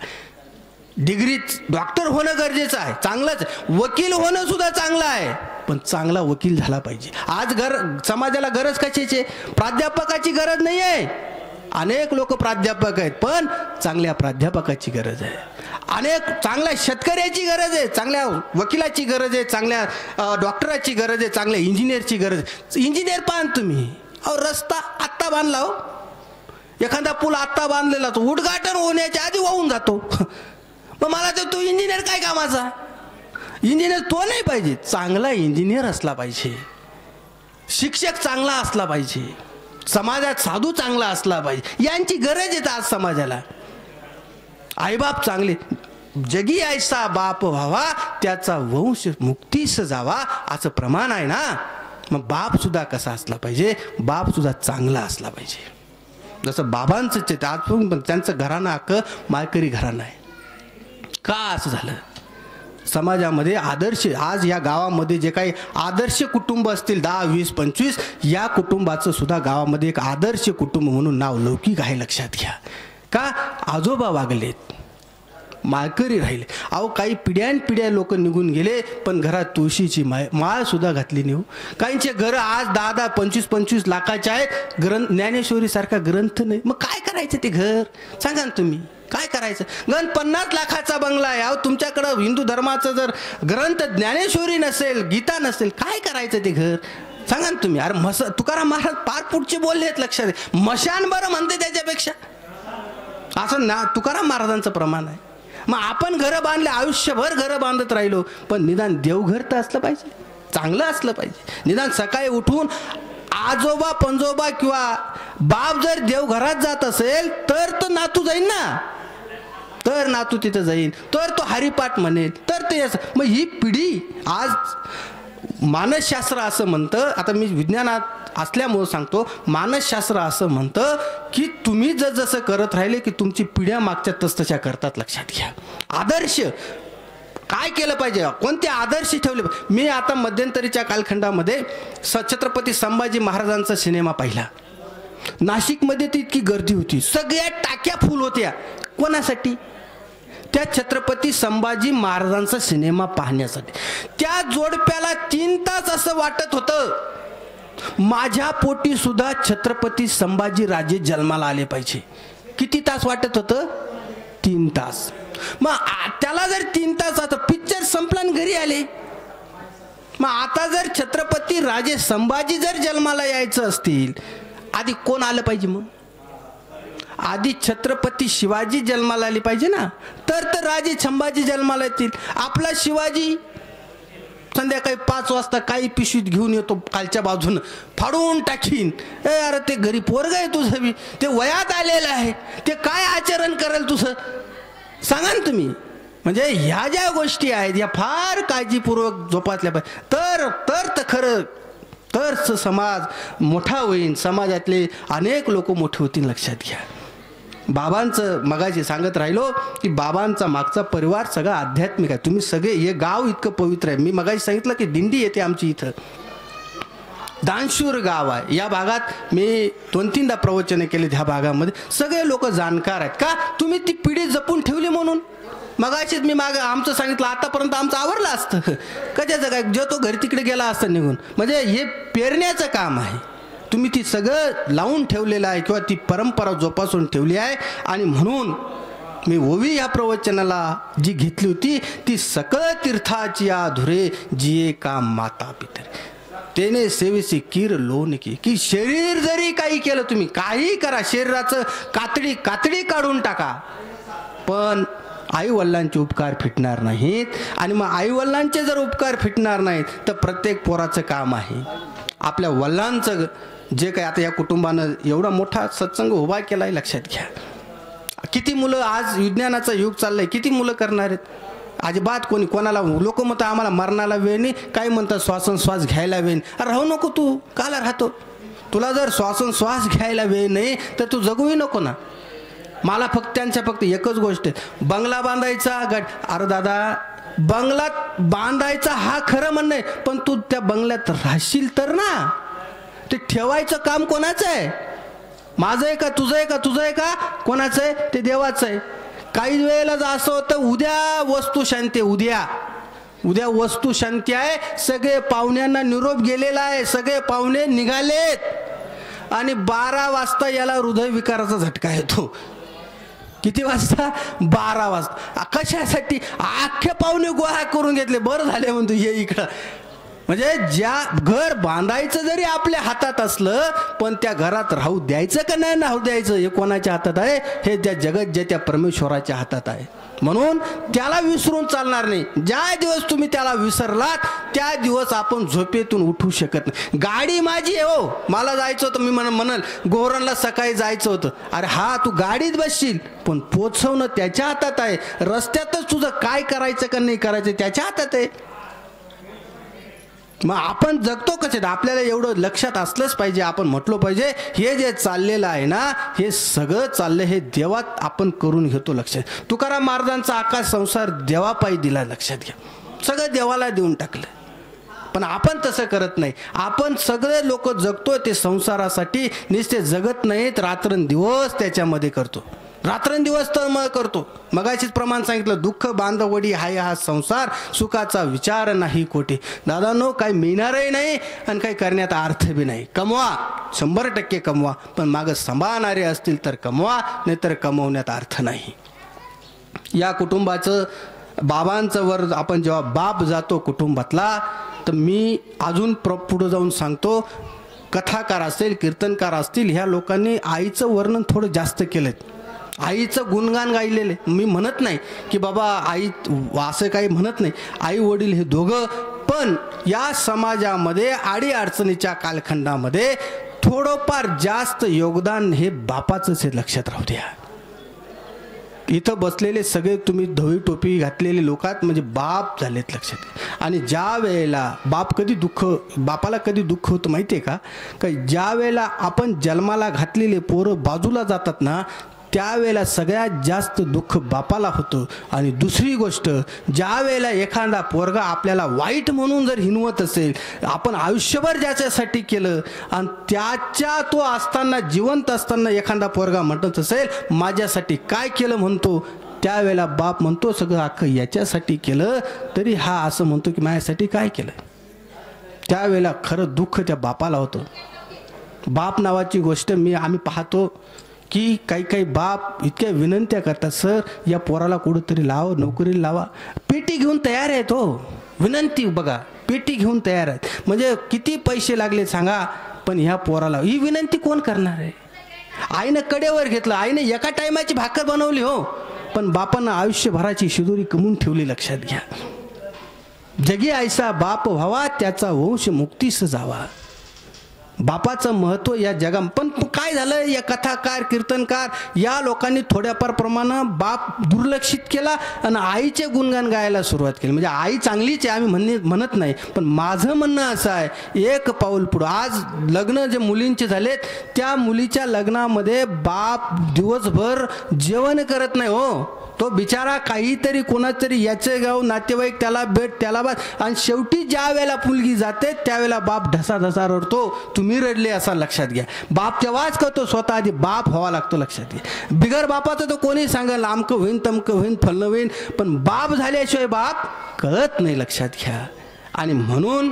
Speaker 1: डिग्री डॉक्टर होणं गरजेचं आहे, चांगलंच. वकील होणं सुद्धा चांगलं आहे, पण चांगला वकील झाला पाहिजे. आज समाजाला गरज कशाची? प्राध्यापकाची गरज नाही आहे. अनेक लोक प्राध्यापक आहेत, पण चांगल्या प्राध्यापकाची गरज आहे. अनेक चांगल्या शेतकऱ्याची गरज आहे, चांगल्या वकिलाची गरज आहे, चांगल्या डॉक्टराची गरज आहे, चांगल्या इंजिनियरची गरज आहे. इंजिनियर पाहा तुम्ही, अहो रस्ता आत्ता बांधला, हो एखादा पूल आत्ता बांधलेला, तो उद्घाटन होण्याच्या आधी वाहून जातो. मग मला तर तो इंजिनियर काय कामाचा? इंजिनियर तो नाही पाहिजे, चांगला इंजिनियर असला पाहिजे, शिक्षक चांगला असला पाहिजे, समाजात साधू चांगला असला पाहिजे. यांची गरज आहे आज समाजाला. आईबाप चांगले, जगी ऐसा बाप व्हावा त्याचा वंश मुक्तीस जावा, असं प्रमाण आहे ना. मग बाप सुद्धा कसा असला पाहिजे? बाप सुद्धा चांगला असला पाहिजे. जसं बाबांचं आज त्यांचं घराणं अख्खं माळकरी घराणं आहे. का असं झालं? समाजामध्ये आदर्श, आज या गावामध्ये जे काही आदर्श कुटुंब असतील 10, 20, 25, या कुटुंबाचं सुद्धा गावामध्ये एक आदर्श कुटुंब म्हणून नाव लौकिक आहे, लक्षात घ्या. का? आजोबा वागलेत, माळकरी राहिले. अहो काही पिढ्यानपिढ्या लोक निघून गेले, पण घरात तुळशीची माळ सुद्धा घातली नाही. काहींचे घर आज 10-10, 25-25 लाखाचे आहेत, ज्ञानेश्वरी सारखा ग्रंथ नाही. मग काय करायचं ते घर? सांगा ना तुम्ही, काय करायचं? 50 लाखाचा बंगला आहे. अहो तुमच्याकडं हिंदू धर्माचं जर ग्रंथ ज्ञानेश्वरी नसेल, गीता नसेल, काय करायचं ते घर? सांगा ना तुम्ही. अरे तुकाराम महाराज पार पुढचे बोलले आहेत, लक्षात आहे. मशान बरं म्हणते त्याच्यापेक्षा, असं ना तुकाराम महाराजांचं प्रमाण आहे. मग आपण घरं बांधले, आयुष्यभर घरं बांधत राहिलो, पण निदान देवघर तर असलं पाहिजे, चांगलं असलं पाहिजे. निदान सकाळी उठून आजोबा पंजोबा किंवा बाप जर देवघरात जात असेल तर तो नातू जाईन ना, तर नातू तिथं जाईन, तर तो हरिपाठ म्हणेल, तर ते असं. मग ही पिढी आज मानसशास्त्र असं म्हणतं, आता मी विज्ञानात असल्यामुळं सांगतो, मानसशास्त्र असं म्हणतं की तुम्ही जसं करत राहिले की तुमची पिढ्या मागच्या तसतशा करतात, लक्षात घ्या. आदर्श काय केलं पाहिजे, कोणते आदर्श ठेवले. मी आता मध्यंतरीच्या कालखंडामध्ये छत्रपती संभाजी महाराजांचा सिनेमा पाहिला. नाशिकमध्ये ती इतकी गर्दी होती, सगळ्या टाक्या फुल होत्या. कोणासाठी? त्या छत्रपती संभाजी महाराजांचा सिनेमा पाहण्यासाठी. त्या जोडप्याला 3 तास असं वाटत होतं माझ्या पोटी सुद्धा छत्रपती संभाजी राजे जन्माला आले पाहिजे. किती तास वाटत होतं? 3 तास. मग त्याला जर 3 तास आता पिक्चर संपला आणि घरी आले, मग आता जर छत्रपती राजे संभाजी जर जन्माला यायचं असतील, आधी कोण आलं पाहिजे? मग आधी छत्रपती शिवाजी जन्माला आले पाहिजे ना, तर राजे संभाजी जन्माला येतील. आपला शिवाजी संध्याकाळी 5 वाजता काही पिशवीत घेऊन येतो, कालच्या बाजून फाडून टाकीन. अरे ते घरी पोरग आहे तुझं बी, ते वयात आलेलं आहे, ते काय आचरण करेल तुझं सांगा ना तुम्ही. म्हणजे ह्या ज्या गोष्टी आहेत या फार काळजीपूर्वक जोपासल्या पाहिजे. तर खरं तर समाज मोठा होईल, समाजातले अनेक लोक मोठे होतील. लक्षात घ्या. बाबांचं मगाशी सांगत राहिलो की बाबांचा मागचा परिवार सगळा आध्यात्मिक आहे. तुम्ही सगळे, हे गाव इतकं पवित्र आहे. मी मगाशी सांगितलं की दिंडी येते आमची इथं, दानशूर गाव आहे. या भागात मी 2-3दा प्रवचने केले. ह्या भागामध्ये सगळे लोक जाणकार आहेत. का? तुम्ही ती पिढी जपून ठेवली म्हणून. मगाशीच मी आमचं सांगितलं, आतापर्यंत आमचं आवरलं असतं. कशाचं काय, जो तो घरी तिकडे गेला असतं निघून. म्हणजे हे पेरण्याचं काम आहे. तुम्ही ती सगळं लावून ठेवलेलं आहे किंवा ती परंपरा जोपासून ठेवली आहे. आणि म्हणून मी ओवी या प्रवचनाला जी घेतली होती ती सकळ तीर्थाची धुरे जिये काम माता पितर तेने सेवेसी कीर लोन की शरीर जरी काही केलं, तुम्ही काही करा, शरीराचं कातडी काढून टाका, पण आई वडिलांचे उपकार फिटणार नाहीत. आणि मग आई वडिलांचे जर उपकार फिटणार नाहीत तर प्रत्येक पोराचं काम आहे आपल्या वडिलांचं जे काही. आता या कुटुंबानं एवढा मोठा सत्संग उभा केला आहे. लक्षात घ्या. किती मुलं, आज विज्ञानाचं युग चाललंय, किती मुलं करणार आहेत? अजिबात कोणाला लोक म्हणतात आम्हाला मरणाला वेळ नाही, काही म्हणतात श्वासोच्छ्वास घ्यायला वेळ नाही. अरे राहू नको, तू काला राहतो? तुला जर श्वासोच्छ्वास घ्यायला वेळ नाही तर तू जगूही नको ना. मला फक्त एकच गोष्ट आहे, बंगला बांधायचा. अरे दादा, बंगलात बांधायचा हा खरं म्हणणं आहे, पण तू त्या बंगल्यात राहशील तर ना. ते ठेवायचं काम कोणाचं आहे? माझं आहे का, तुझं आहे का, तुझं आहे का, कोणाचं आहे? ते देवाचं आहे. काही वेळेला असं होतं, उद्या वस्तू शांती, उद्या वस्तू शांती आहे, सगळे पाहुण्यांना निरोप गेलेला आहे, सगळे पाहुणे निघालेत आणि 12 वाजता याला हृदयविकाराचा झटका येतो. किती वाजता? 12 वाजता. कशासाठी? अख्खे पाहुणे गोळा करून घेतले. बरं झाले म्हणतो ये इकडं. म्हणजे ज्या घर बांधायचं जरी आपल्या हातात असलं, पण त्या घरात राहू द्यायचं का नाही राहू द्यायचं हे कोणाच्या हातात आहे? हे त्या जगत जे त्या परमेश्वराच्या हातात आहे. म्हणून त्याला विसरून चालणार नाही. ज्या दिवस तुम्ही त्याला विसरलात त्या दिवस आपण झोपेतून उठू शकत नाही. गाडी माझी आहे हो, मला जायचं होतं, मी म्हणल गोरणला सकाळी जायचं होतं. अरे हा, तू गाडीत बसशील पण पोचवणं त्याच्या हातात आहे. रस्त्यातच तुझं काय करायचं का नाही करायचं त्याच्या हातात आहे. मग आपण जगतो कसे? आपल्याला एवढं लक्षात असलंच पाहिजे. आपण म्हटलं पाहिजे हे जे चाललेलं आहे ना, हे सगळं चाललं हे देवात आपण करून घेतो. लक्षात. तुकाराम महाराजांचा आकाश संसार देवापायी दिला. लक्षात घ्या. सगळं देवाला देऊन टाकलं, पण आपण तसं करत नाही. आपण सगळे लोक जगतोय ते संसारासाठी, नुसते जगत नाहीत, रात्रंदिवस त्याच्यामध्ये करतो. रात्रंदिवस तळमळ करतो. मगाशीच प्रमाण सांगितलं, दुःख बांधवडी हाय हा संसार, सुखाचा विचार नाही कोटी. दादांनो, काही मिळणारही नाही आणि काही करण्यात अर्थ बी नाही. कमवा, 100% कमवा, पण मागं सांभाळणारे असतील तर कमवा, नाहीतर कमवण्यात अर्थ नाही. या कुटुंबाचं, बाबांचं वर आपण जेव्हा बाप जातो कुटुंबातला, तर मी अजून पुढं जाऊन सांगतो, कथाकार असेल, कीर्तनकार असतील, ह्या लोकांनी आईचं वर्णन थोडं जास्त केलं. आईचं गुणगान गायलेले. मी म्हणत नाही की बाबा आई असं काही म्हणत नाही, आई वडील हे दोघं, पण या समाजामध्ये अडीअडचणीच्या कालखंडामध्ये थोडंफार जास्त योगदान हे बापाचंच हे लक्षात राहू द्या. इथं बसलेले सगळे तुम्ही धवी टोपी घातलेले लोकात म्हणजे बाप झालेत. लक्षात. आणि ज्या वेळेला बापाला कधी दुःख होतं माहिती आहे का? ज्या वेळेला आपण जन्माला घातलेले पोरं बाजूला जातात ना, त्यावेळेला सगळ्यात जास्त दुःख बापाला होतं. आणि दुसरी गोष्ट, ज्या वेळेला एखादा पोरगा आपल्याला वाईट म्हणून जर हिनवत असेल, आपण आयुष्यभर ज्याच्यासाठी केलं आणि त्याच्या तो असताना, जिवंत असताना एखादा पोरगा म्हणत असेल माझ्यासाठी काय केलं म्हणतो, त्यावेळेला बाप म्हणतो सगळं अख्खं याच्यासाठी केलं, तरी हा असं म्हणतो की माझ्यासाठी काय केलं. त्यावेळेला खरं दुःख त्या बापाला होतं. बाप नावाची गोष्ट आम्ही पाहतो की काही काही बाप इतक्या विनंत्या करतात, सर या पोराला कुठंतरी लाव, नोकरीला लावा. पेटी घेऊन तयार आहेत हो, विनंती बघा, पेटी घेऊन तयार आहेत. म्हणजे किती पैसे लागले सांगा, पण ह्या पोराला ही विनंती कोण करणार आहे. आईनं कडेवर घेतलं, आईने एका टायमाची भाकर बनवली हो, पण बापानं आयुष्यभराची शिदोरी कमवून ठेवली. लक्षात घ्या, जगी ऐसा बाप व्हावा, त्याचा वंश मुक्तीस जावा. बापाचं महत्त्व या जगा. पण काय झालं, या कथाकार कीर्तनकार या लोकांनी थोड्याफार प्रमाणात बाप दुर्लक्षित केला आणि आईचे गुणगान गायला सुरुवात केली. म्हणजे आई चांगलीच आहे आम्ही म्हणत नाही, पण माझं म्हणणं असं आहे, एक पाऊल पुढं. आज लग्न जे मुलींचे झालेत, त्या मुलीच्या लग्नामध्ये बाप दिवसभर जेवण करत नाही हो. तो बिचारा काहीतरी कोणातरी याचे गाव नातेवाईक त्याला भेट त्याला बाद, आणि शेवटी ज्या वेळेला मुलगी जाते त्यावेळेला बाप ढसा रडतो. तुम्ही रडले असा लक्षात घ्या. बाप तेव्हाच करतो, स्वतः आधी बाप व्हावा लागतो. लक्षात घ्या, बिगर बापाचं तर कोणी सांगेल आमकं होईन तमकं होईन फलनं होईन, पण बाप झाल्याशिवाय बाप कळत नाही. लक्षात घ्या. आणि म्हणून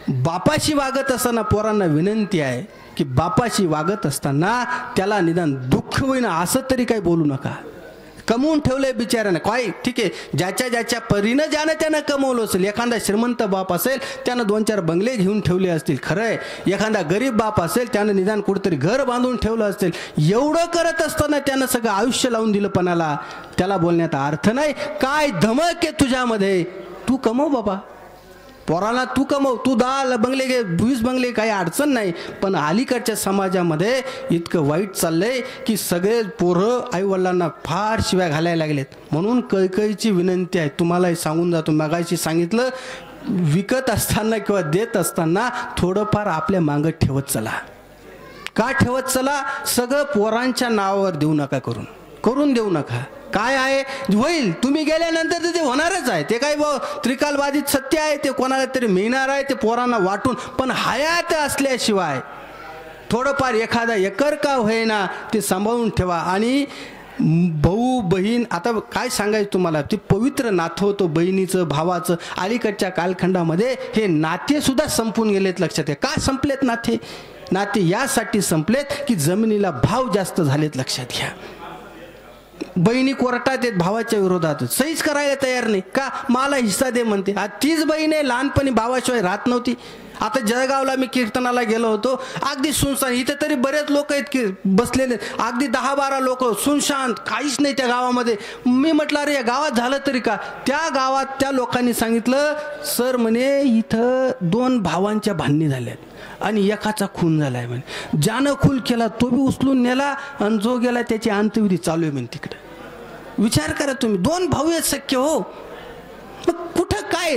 Speaker 1: बापाशी वागत असताना पोरांना विनंती आहे की बापाशी वागत असताना त्याला निदान दुःख होईन असं तरी काही बोलू नका. कमवून ठेवलंय बिचाऱ्यानं, काय ठीक आहे, ज्याच्या परीनं ज्यानं त्यानं कमवलं असेल. एखादा श्रीमंत बाप असेल त्यानं 2-4 बंगले घेऊन ठेवले असतील, खरं आहे. एखादा गरीब बाप असेल त्यानं निदान कुठेतरी घर बांधून ठेवलं असेल. एवढं करत असताना त्यानं सगळं आयुष्य लावून दिलं पणाला, त्याला बोलण्याचा अर्थ नाही. काय धमक आहे तुझ्यामध्ये, तू कमव बाबा, पोराला तू कमव, तू 10 बंगले घे, 20 बंगले, काही अडचण नाही. पण अलीकडच्या समाजामध्ये इतकं वाईट चाललंय की सगळे पोरं आईवडिलांना फार शिव्या घालायला लागलेत. म्हणून कळकळीची विनंती आहे, तुम्हालाही सांगून जातो, मगाशी सांगितलं, विकत असताना किंवा देत असताना थोडंफार आपल्या मागं ठेवत चला. का ठेवत चला, सगळं पोरांच्या नावावर देऊ नका, करून देऊ नका. काय आहे होईल, तुम्ही गेल्यानंतर ते होणारच आहे. ते काय त्रिकालबाधित सत्य आहे, ते कोणाला तरी मिळणार आहे, ते पोरांना वाटून. पण हयात असल्याशिवाय थोडंफार एखादा एकर का होईना ते सांभाळून ठेवा. आणि भाऊ बहीण, आता काय सांगायचं तुम्हाला, ते पवित्र नातं होतं बहिणीचं भावाचं. अलीकडच्या कालखंडामध्ये हे नाते सुद्धा संपून गेलेत. लक्षात आहे का संपलेत नाते यासाठी संपलेत की जमिनीला भाव जास्त झालेत. लक्षात घ्या, बहिणी कोर्टात आहेत भावाच्या विरोधात, सहीच करायला तयार नाही. का, मला हिस्सा दे म्हणते. तीच बहीण आहे लहानपणी भावाशिवाय राहत नव्हती. आता जळगावला मी कीर्तनाला गेलो होतो, अगदी सुनसान. इथे तरी बरेच लोक आहेत की बसलेले, अगदी 10-12 लोक, सुनशांत, काहीच नाही त्या गावामध्ये. मी म्हटलं अरे या गावात झालं तरी का. त्या गावात त्या लोकांनी सांगितलं, सर म्हणे इथं 2 भावांच्या भांडणी झाल्यात आणि एकाचा खून झालाय म्हणे. ज्यानं खून केला तो बी उचलून नेला आणि जो गेला त्याची अंत्यविधी चालू आहे म्हणे तिकडे. विचार करा तुम्ही, 2 भाऊ आहेत सख्य हो. मग कुठं काय,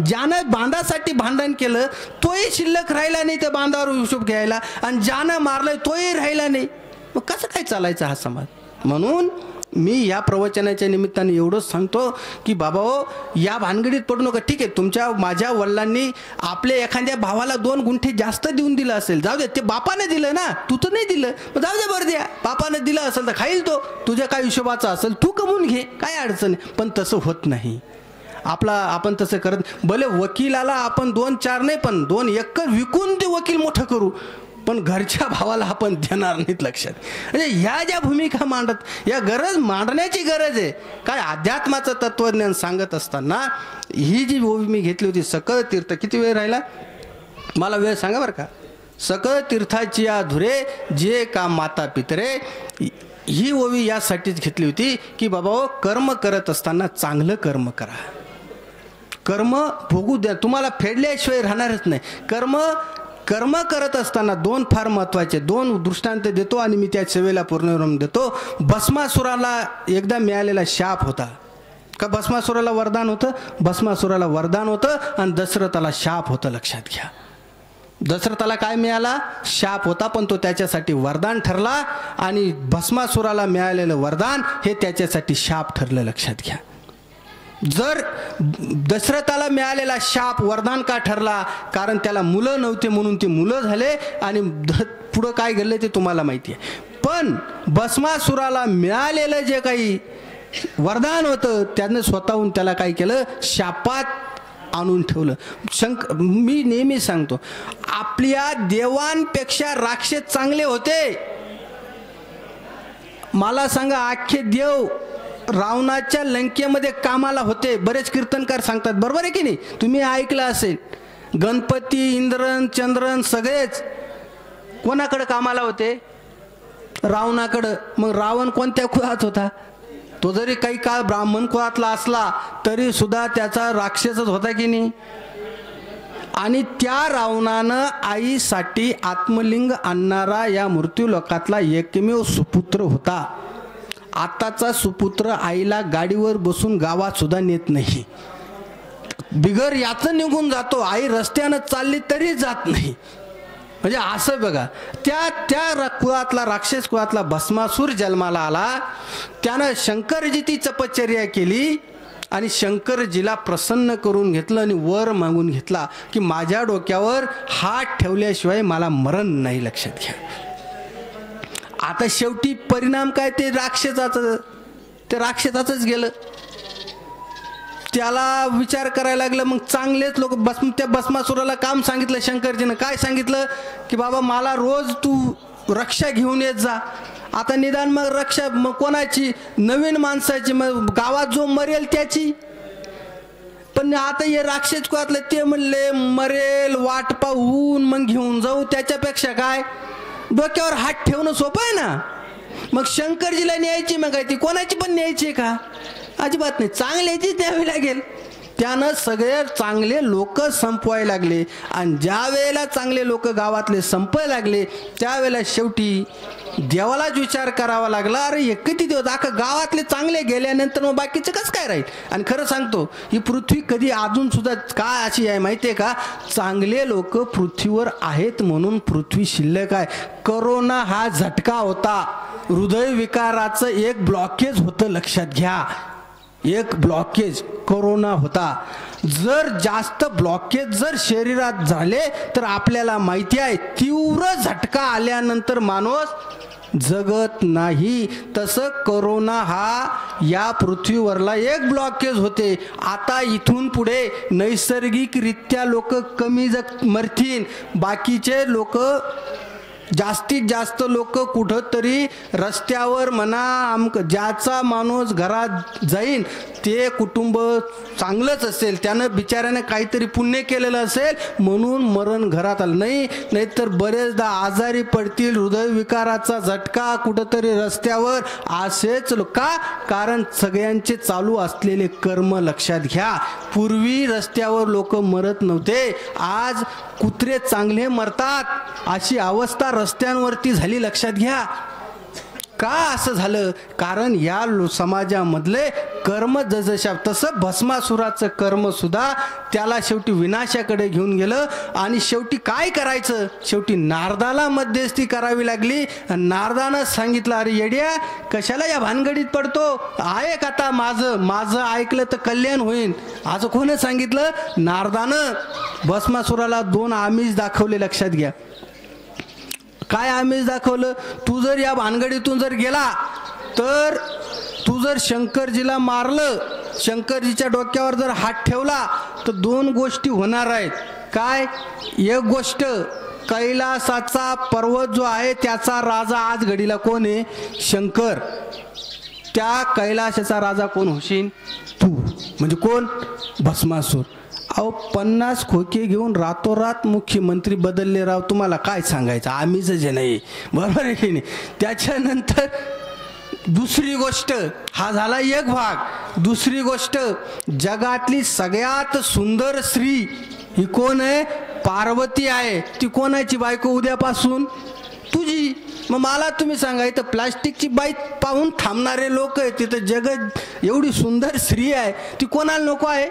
Speaker 1: ज्यानं बांधासाठी भांडण केलं तोही शिल्लक राहिला नाही त्या बांधावर हिशोब घ्यायला, आणि ज्यानं मारलंय तोही राहिला नाही. मग कसं काय चालायचं हा समाज. म्हणून मी या प्रवचनाच्या निमित्ताने एवढंच सांगतो की बाबा हो, या भानगडीत पडू नका. ठीक आहे, माझ्या वडिलांनी आपल्या एखाद्या भावाला 2 गुंठे जास्त देऊन दिलं असेल, जाऊ दे, ते बापाने दिलं ना, तू तर नाही दिलं, मग जाऊ दे, बरं द्या. बापाने दिलं असेल तर खाईल तो, तुझ्या काय हिशोबाचा असेल तू कमवून घे, काय अडचण. पण तसं होत नाही. आपण तसं करत, भले वकिलाला आपण 2-4 नाही पण 2 एकर विकून ते वकील मोठं करू, पण घरच्या भावाला आपण देणार नाहीत. लक्षात. म्हणजे ह्या ज्या भूमिका मांडत, या मांडण्याची गरज आहे. काय अध्यात्माचं तत्वज्ञान सांगत असताना ही जी ओवी मी घेतली होती, सकळ तीर्थ, किती वेळ राहिला मला, वेळ सांगा बरं का. सकळ तीर्थाची या धुरे जे का माता पितरे, ही ओवी यासाठीच घेतली होती की बाबा कर्म करत असताना चांगलं कर्म करा. कर्म भोगू द्या, तुम्हाला फेडल्याशिवाय राहणारच नाही. कर्म करत असताना 2 फार महत्त्वाचे 2 दृष्टांत देतो आणि मी त्या सेवेला पूर्ण देतो. भस्मासुराला एकदा मिळालेला शाप होता का, भस्मासुराला वरदान होतं, भस्मासुराला वरदान होतं आणि दशरथाला शाप होतं. लक्षात घ्या, दशरथाला काय मिळाला, शाप होता, पण तो त्याच्यासाठी वरदान ठरला, आणि भस्मासुराला मिळालेलं वरदान हे त्याच्यासाठी शाप ठरलं. लक्षात घ्या, जर दशरथाला मिळालेला शाप वरदान का ठरला, कारण त्याला मुलं नव्हते म्हणून ते मुलं झाले, आणि पुढं काय घडलं ते तुम्हाला माहिती आहे. पण भस्मासुराला मिळालेलं जे काही वरदान होतं त्यानं स्वतःहून त्याला काय केलं, शापात आणून ठेवलं. मी नेहमी सांगतो, आपल्या देवांपेक्षा राक्षस चांगले होते. मला सांगा, अख्खे देव रावणाच्या लंकेमध्ये कामाला होते. बरेच कीर्तनकार सांगतात, बरोबर आहे की नाही? तुम्ही ऐकलं असेल. गणपती, इंद्रन, चंद्रन सगळेच कोणाकडे कामाला होते? रावणाकडं. मग रावण कोणत्या कुळात होता? तो जरी काही काळ ब्राह्मण कुळातला असला तरी सुद्धा त्याचा राक्षसच होता की नाही? आणि त्या रावणानं आईसाठी आत्मलिंग आणणारा या मृत्यूलोकातला एकमेव सुपुत्र होता. आताचा सुपुत्र आईला गाडीवर बसून गावात सुद्धा नेत नाही. बिगर याचं निघून जातो. आई रस्त्यानं चालली तरी जात नाही. म्हणजे असं बघा, त्या कुळातला, राक्षस कुळातला भस्मासूर जन्माला आला. त्यानं शंकरजी ती तपश्चर्या केली आणि शंकरजीला प्रसन्न करून घेतलं आणि वर मागून घेतला की माझ्या डोक्यावर हात ठेवल्याशिवाय मला मरण नाही. लक्षात घ्या. आता शेवटी परिणाम काय? ते राक्षसाचंच गेलं. त्याला विचार करायला लागलं. मग चांगलेच लोक त्या भस्मासुराला काम सांगितलं शंकरजीनं. काय सांगितलं की बाबा मला रोज तू रक्षा घेऊन येत जा. आता निदान मग रक्षा मग कोणाची? नवीन माणसाची. मग गावात जो मरेल त्याची. पण आता हे राक्षस कुळातले ते म्हणले मरेल वाट पाहून मग घेऊन जाऊ. त्याच्यापेक्षा काय, डोक्यावर हात ठेवणं सोपं आहे ना. मग शंकरजीला न्यायची, मग काय ती कोणाची पण न्यायची का? अजिबात नाही. चांगल्याचीच न्यावी लागेल. त्यानं सगळे चांगले लोक संपवायला लागले. आणि ज्या वेळेला चांगले लोक गावातले संपायला लागले त्यावेळेला शेवटी देवालाच विचार करावा लागला, अरे हे किती दिवस अख्खा गावातले चांगले गेल्यानंतर मग बाकीचं कसं काय राहील? आणि खरं सांगतो, ही पृथ्वी कधी अजून सुद्धा काय अशी आहे माहिती आहे का? चांगले लोक पृथ्वीवर आहेत म्हणून पृथ्वी शिल्लक आहे. कोरोना हा झटका होता. हृदयविकाराचं एक ब्लॉकेज होतं. लक्षात घ्या, एक ब्लॉकेज कोरोना होता. जर जास्त ब्लॉकेज जर शरीरात झाले तर आपल्याला माहिती आहे तीव्र झटका आल्यानंतर माणूस जगत नाही. तसं कोरोना हा या पृथ्वीवरला एक ब्लॉकेज होते. आता इथून पुढे नैसर्गिकरित्या लोक कमी मरतील. बाकीचे लोक जास्तीत जास्त लोक कुठंतरी रस्त्यावर म्हणा, ज्याचा माणूस घरात जाईन ते कुटुंब चांगलंच असेल, त्यानं बिचाऱ्याने काहीतरी पुण्य केलेलं असेल म्हणून मरण घरात आलं नाही. नाहीतर बरेचदा आजारी पडतील, हृदयविकाराचा झटका कुठंतरी रस्त्यावर असेच. का? कारण सगळ्यांचे चालू असलेले कर्म. लक्षात घ्या, पूर्वी रस्त्यावर लोक मरत नव्हते. आज कुत्रे चांगले मरतात अशी अवस्था रस्त्यांवरती झाली. लक्षात घ्या. का असं झालं? कारण या समाजामधले कर्म जसं तसं भस्मासुराचं कर्म सुद्धा त्याला शेवटी विनाशाकडे घेऊन गेलं. आणि शेवटी काय करायचं? शेवटी नारदाला मध्यस्थी करावी लागली. नारदानं सांगितलं, अरे येड्या, कशाला या भानगडीत पडतो? ऐक आता माझं ऐकलं तर कल्याण होईल. असं कोणी सांगितलं? नारदानं. भस्मासुराला 2 आमिष दाखवले. लक्षात घ्या. काय आमिष दाखवलं? तू जर या भानगडीतून जर गेला तर तू जर शंकरजीला मारलं, शंकरजीच्या डोक्यावर जर हात ठेवला तर 2 गोष्टी होणार आहेत. काय? एक गोष्ट, कैलासाचा पर्वत जो आहे त्याचा राजा आज घडीला कोण आहे? शंकर. त्या कैलासाचा राजा कोण होशील? तू. म्हणजे कोण? भस्मासूर. अहो 50 खोके घेऊन रातोरात मुख्यमंत्री बदलले राव. तुम्हाला काय सांगायचं? आम्हीच जे नाही, बरोबर आहे की नाही? त्याच्यानंतर दुसरी गोष्ट, हा झाला एक भाग. दुसरी गोष्ट, जगातली सगळ्यात सुंदर स्त्री ही कोण आहे? पार्वती आहे. ती कोणाची बायको उद्यापासून? तुझी. मग मला तुम्ही सांगा, इथं प्लास्टिकची बाई पाहून थांबणारे लोक आहेत. तिथं जगत एवढी सुंदर स्त्री आहे, ती कोणाला नको आहे?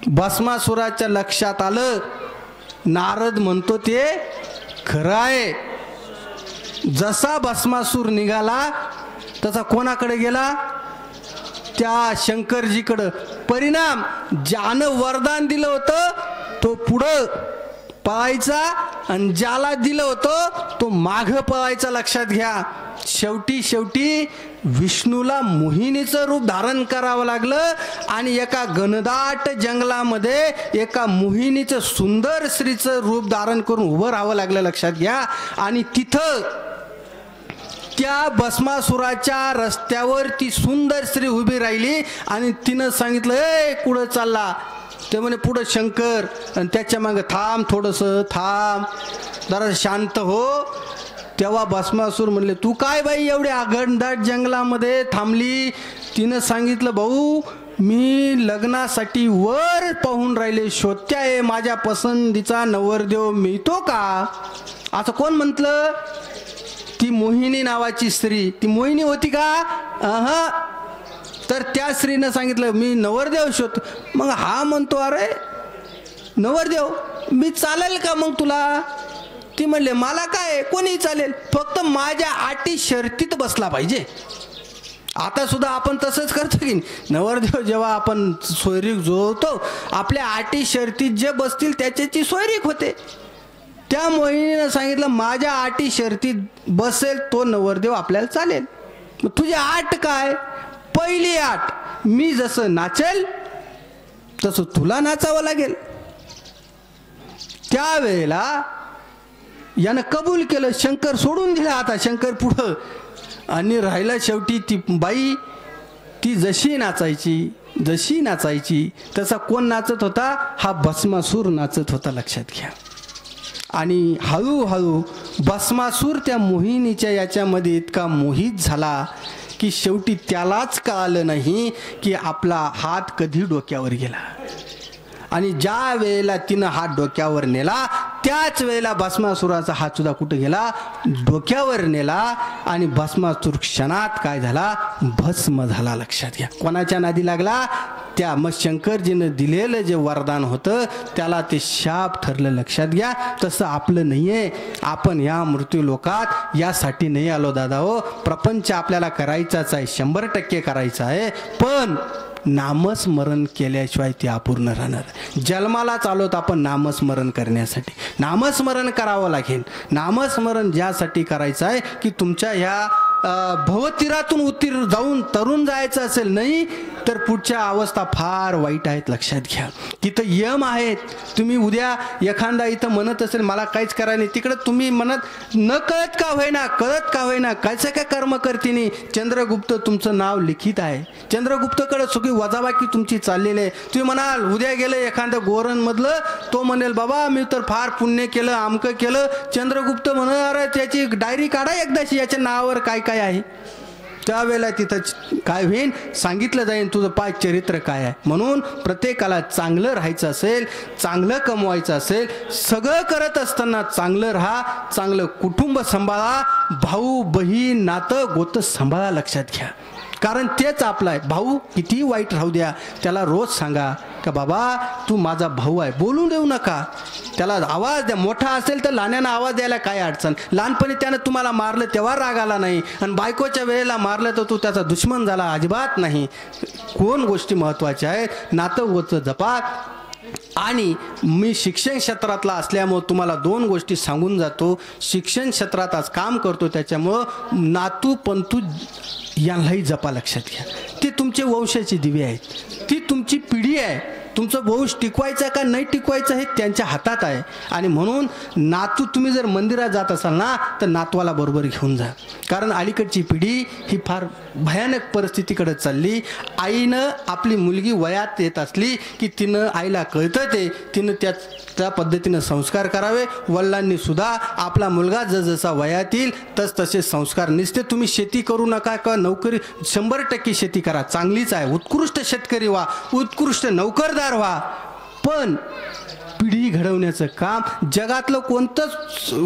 Speaker 1: भस्मासुराच्या लक्षात आलं. नारद म्हणतो ते खरं आहे. जसा भस्मासूर निघाला तसा कोणाकडे गेला? त्या शंकरजीकडं. परिणाम, ज्यानं वरदान दिलं होतं तो पुढं पळायचा आणि ज्याला दिलं होतं तो माघ पळायचा. लक्षात घ्या. शेवटी विष्णूला मोहिनीचं रूप धारण करावं लागलं आणि एका घनदाट जंगलामध्ये एका मोहिनीचं सुंदर स्त्रीचं रूप धारण करून उभं राहावं लागलं. लक्षात घ्या. आणि तिथं त्या भस्मासुराच्या रस्त्यावर ती सुंदर स्त्री उभी राहिली आणि तिनं सांगितलं, ए कुठं चालला? ते म्हणे पुढं शंकर. आणि त्याच्या मागे थांब, थोडंसं थांब, जरा शांत हो. तेव्हा भस्मासूर म्हणले, तू काय बाई एवढ्या घनदाट जंगलामध्ये थांबली? तिनं सांगितलं, भाऊ मी लग्नासाठी वर पाहून राहिले, शोधते आहे माझ्या पसंतीचा नवरदेव मिळतो का? असं कोण म्हटलं? ती मोहिनी नावाची स्त्री. ती मोहिनी होती का? तर त्या स्त्रीनं सांगितलं, मी नवरदेव शोधतो. मग हा म्हणतो, अरे नवरदेव मी चालेल का मग तुला? ती म्हणले, मला काय कोणी चालेल, फक्त माझ्या अटी शर्तीत बसला पाहिजे. आता सुद्धा आपण तसंच करतो की नवरदेव जेव्हा आपण सोयरीक जुळवतो, आपल्या अटी शर्तीत जे बसतील त्याच्याची सोयरीक होते. त्या मोहिनीनं सांगितलं, माझ्या अटी शर्तीत बसेल तो नवरदेव आपल्याला चालेल. मग तुझी आट काय? पहिली आट, मी जसं नाचेल तसं तुला नाचावं लागेल. त्यावेळेला यानं कबूल केलं. शंकर सोडून दिला. आता शंकर पुढं आणि राहिला शेवटी ती बाई. ती जशी नाचायची तसा कोण नाचत होता? हा भस्मासूर नाचत होता. लक्षात घ्या. आणि हळूहळू भस्मासूर त्या मोहिनीच्या याच्यामध्ये इतका मोहित झाला की शेवटी त्यालाच कळालं नाही की आपला हात कधी डोक्यावर गेला. आणि ज्या वेळेला तिनं हात डोक्यावर नेला त्याच वेळेला भस्मासुराचा हात सुद्धा कुठे गेला? डोक्यावर नेला. आणि भस्मासूर क्षणात काय झाला? भस्म झाला. लक्षात घ्या. कोणाच्या नादी लागला? त्या मग शंकरजीनं दिलेलं जे वरदान होतं त्याला ते शाप ठरलं. लक्षात घ्या. तसं आपलं नाहीये. आपण या मृत्यू लोकात यासाठी नाही आलो दादा हो. प्रपंच आपल्याला करायचाच आहे, 100% करायचा आहे, पण नामस्मरण केल्याशिवाय ते अपूर्ण राहणार. जन्मालाच आलोत आपण नामस्मरण करण्यासाठी. नामस्मरण करावं लागेल. नामस्मरण ज्यासाठी करायचं आहे की तुमच्या ह्या भवतीरातून जाऊन तरुण जायचं असेल, नाही तर पुढच्या अवस्था फार वाईट आहेत. लक्षात घ्या. तिथं यम आहेत. तुम्ही उद्या एखादा इथं म्हणत असेल मला काहीच करायला नाही, तिकडं तुम्ही म्हणत न कळत का होईना, कळत का होईना, कायचं काय कर्म करतीनी चंद्रगुप्त तुमचं नाव लिखित आहे. चंद्रगुप्तकडे सगळी वजाबाकी तुमची चाललेली आहे. तुम्ही म्हणाल उद्या गेलं एखादं गोरणमधलं, तो म्हणेल बाबा मी तर फार पुण्य केलं, आमकं केलं. चंद्रगुप्त म्हणणार त्याची डायरी काढा एकदाची, याच्या नावावर काय काय आहे. त्यावेळेला तिथं काय होईल सांगितलं जाईल तुझं पाय चरित्र काय आहे. म्हणून प्रत्येकाला चांगलं राहायचं असेल, चांगलं कमवायचं असेल, सगळं करत असताना चांगलं राहा, चांगलं कुटुंब सांभाळा, भाऊ बहीण नातं गोतं सांभाळा. लक्षात घ्या. कारण तेच आपलं आहे. भाऊ किती वाईट राहू द्या, त्याला रोज सांगा का बाबा तू माझा भाऊ आहे, बोलू देऊ नका. त्याला आवाज द्या. मोठा असेल तर लहान्यानं आवाज द्यायला काय अडचण. लहानपणी त्यानं तुम्हाला मारलं तेव्हा राग आला नाही, आणि बायकोच्या वेळेला मारलं तर तू त्याचा दुश्मन झाला, अजिबात नाही. कोण गोष्टी महत्त्वाच्या आहेत. नातं गोचं जपा. आणि मी शिक्षण क्षेत्रातला असल्यामुळं तुम्हाला 2 गोष्टी सांगून जातो. शिक्षण क्षेत्रात आज काम करतो त्याच्यामुळं नातू पंतू यांनाही जपा. लक्षात घ्या. ते तुमचे वंशाचे दिवे आहेत, ती तुमची पिढी आहे. तुमचं वंश टिकवायचं का नाही टिकवायचं हे त्यांच्या हातात आहे. आणि म्हणून नातू तुम्ही जर मंदिरात जात असाल ना तर नातवाला बरोबर घेऊन जा. कारण अलीकडची पिढी ही फार भयानक परिस्थितीकडे चालली. आईनं आपली मुलगी वयात येत असली की तिनं आईला कळतं ते तिनं त्या पद्धतीनं संस्कार करावे. वडिलांनी सुद्धा आपला मुलगा जसजसा वयात येईल तसे संस्कार. नुसते तुम्ही शेती करू नका का नोकरी, 100% शेती करा, चांगलीच आहे. उत्कृष्ट शेतकरी व्हा, उत्कृष्ट नोकरदार व्हा, पण पिढी घडवण्याचं काम. जगातलं कोणतंच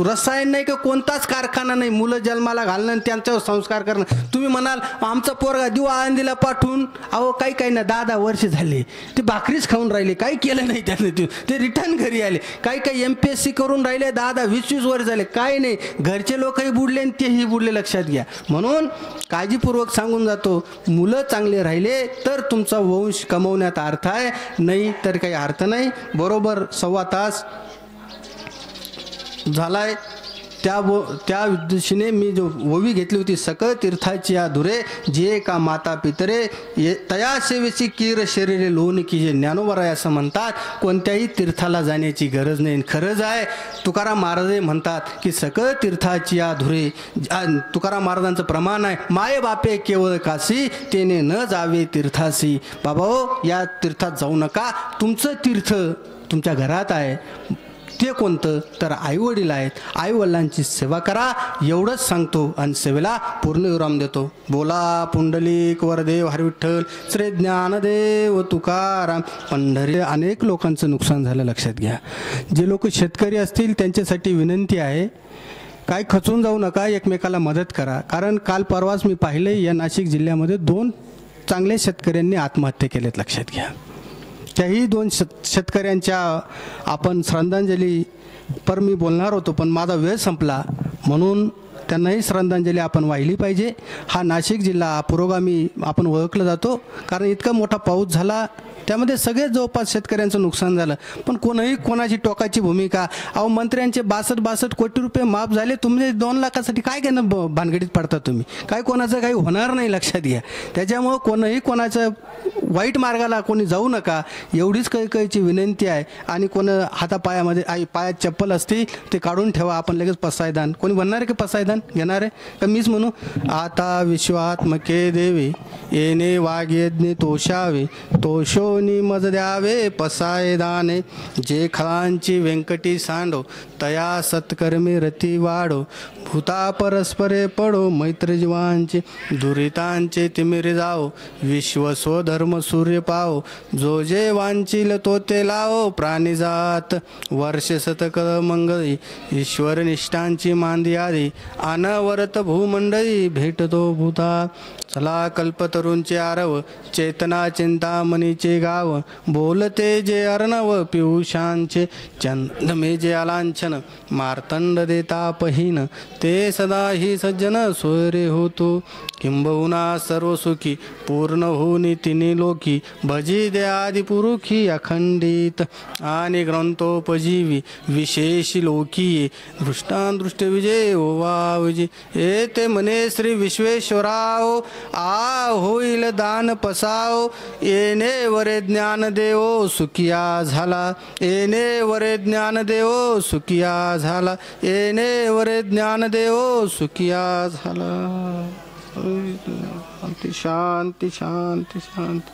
Speaker 1: रसायन नाही किंवा कोणताच कारखाना नाही मुलं जन्माला घालणं आणि त्यांच्यावर संस्कार करणं. तुम्ही म्हणाल आमचा पोरगा देऊ आळंदीला पाठवून, अहो काही ना 10 वर्ष झाले ते भाकरीच खाऊन राहिले, काही केलं नाही त्यानं. ते रिटर्न घरी आले. काही MPSC करून राहिले, 10-20 वर्ष झाले, काही नाही. घरचे लोकही बुडले आणि तेही बुडले. लक्षात घ्या. म्हणून काळजीपूर्वक सांगून जातो, मुलं चांगले राहिले तर तुमचा वंश कमवण्यात अर्थ आहे, नाही तर काही अर्थ नाही. बरोबर 1.25 तास झालाय त्या दिशेने मी जो ओवी घेतली होती, सकळ तीर्थाची या धुरे जे का माता पितरे तया सेवेची कीर शरीरे लोन की जे ज्ञानोबराय असं म्हणतात. कोणत्याही तीर्थाला जाण्याची गरज नाही. खरंच आहे तुकाराम महाराज म्हणतात की सकळ तीर्थाची या धुरे. तुकाराम महाराजांचं प्रमाण आहे, माये बापे केवळ काशी तेने न जावे तीर्थासी. बाबा हो, या तीर्थात जाऊ नका. तुमचं तीर्थ तुमच्या घरात आहे. ते कोणतं तर आईवडील आहेत. आईवडिलांची सेवा करा एवढंच सांगतो आणि सेवेला पूर्ण विराम देतो. बोला पुंडलिक वरदेव हरी विठ्ठल श्री ज्ञानदेव तुकाराम पंढरी. अनेक लोकांचं नुकसान झालं, लक्षात घ्या. जे लोक शेतकरी असतील त्यांच्यासाठी विनंती आहे, काय खचून जाऊ नका, एकमेकाला मदत करा. कारण काल परवाच मी पाहिले या नाशिक जिल्ह्यामध्ये 2 चांगले शेतकऱ्यांनी आत्महत्या केल्यात, लक्षात घ्या. त्याही 2 शेतकऱ्यांच्या आपण श्रद्धांजली पर मी बोलणार होतो, पण माझा वेळ संपला, म्हणून त्यांनाही श्रद्धांजली आपण वाहिली पाहिजे. हा नाशिक जिल्हा पुरोगामी आपण ओळखला जातो, कारण इतका मोठा पाऊस झाला त्यामध्ये सगळेच जवळपास शेतकऱ्यांचं नुकसान झालं. पण कोणीही कोणाची टोकाची भूमिका. अहो मंत्र्यांचे 62 कोटी रुपये माफ झाले, तुम्ही 2 लाखासाठी काय घेणं भानगडीत पडता तुम्ही. काय कोणाचं काही होणार नाही, लक्षात घ्या. त्याच्यामुळं कोणीही कोणाचं वाईट मार्गाला कोणी जाऊ नका एवढीच कैची विनंती आहे. आणि कोण हातापायामध्ये पायात चप्पल असतील ते काढून ठेवा. आपण लगेच पसायदान कोणी म्हणणार आहे की पसायदान घेणार आहे का मीच म्हणू. आता विश्वात्मके देवे येणे वाग्यज्ञ तोषावे तोषोनी मज द्यावे पसायदाने. जे खळांची व्यंकटी सांडो तया सत्कर्मी रती वाढो. भूता परस्परे पडो मैत्र जीवांचे दुरितांचे तिमिरे जाओ. विश्व स्वधर्म सूर्य पाओ जो जे वांचिल तो ते लावो. प्राणीजात वर्ष शतक मंगळी ईश्वर निष्ठांची मांदी आदी. अनवरत भूमंडळी भेटतो भूता. चला कल्पतरूंचे आरव चेतना चिंतामणीचे गाव. बोलते जे अर्णव पियुषांचे चंदमे जे अलांछन. मार्तंड देता पहिन ते सदा ही सज्जन सोयरे होतो. किंबहुना सर्व सुखी पूर्ण होनी तिन्ही लोकी. भजी दे आदि पुरुखी अखंडित आणि ग्रंथोपजीवी विशेष लोकी. दृष्टांदृष्ट विजय ओवा विजय येते म्हणे श्री विश्वेश्वराव. आ होईल दान पसाव. येणे वरे ज्ञान देवो सुखिया झाला. येणे वरे ज्ञान देवो सुखिया झाला. येणे वरे ज्ञान देवो सुखिया झाला. शांती शांती शांती शांती.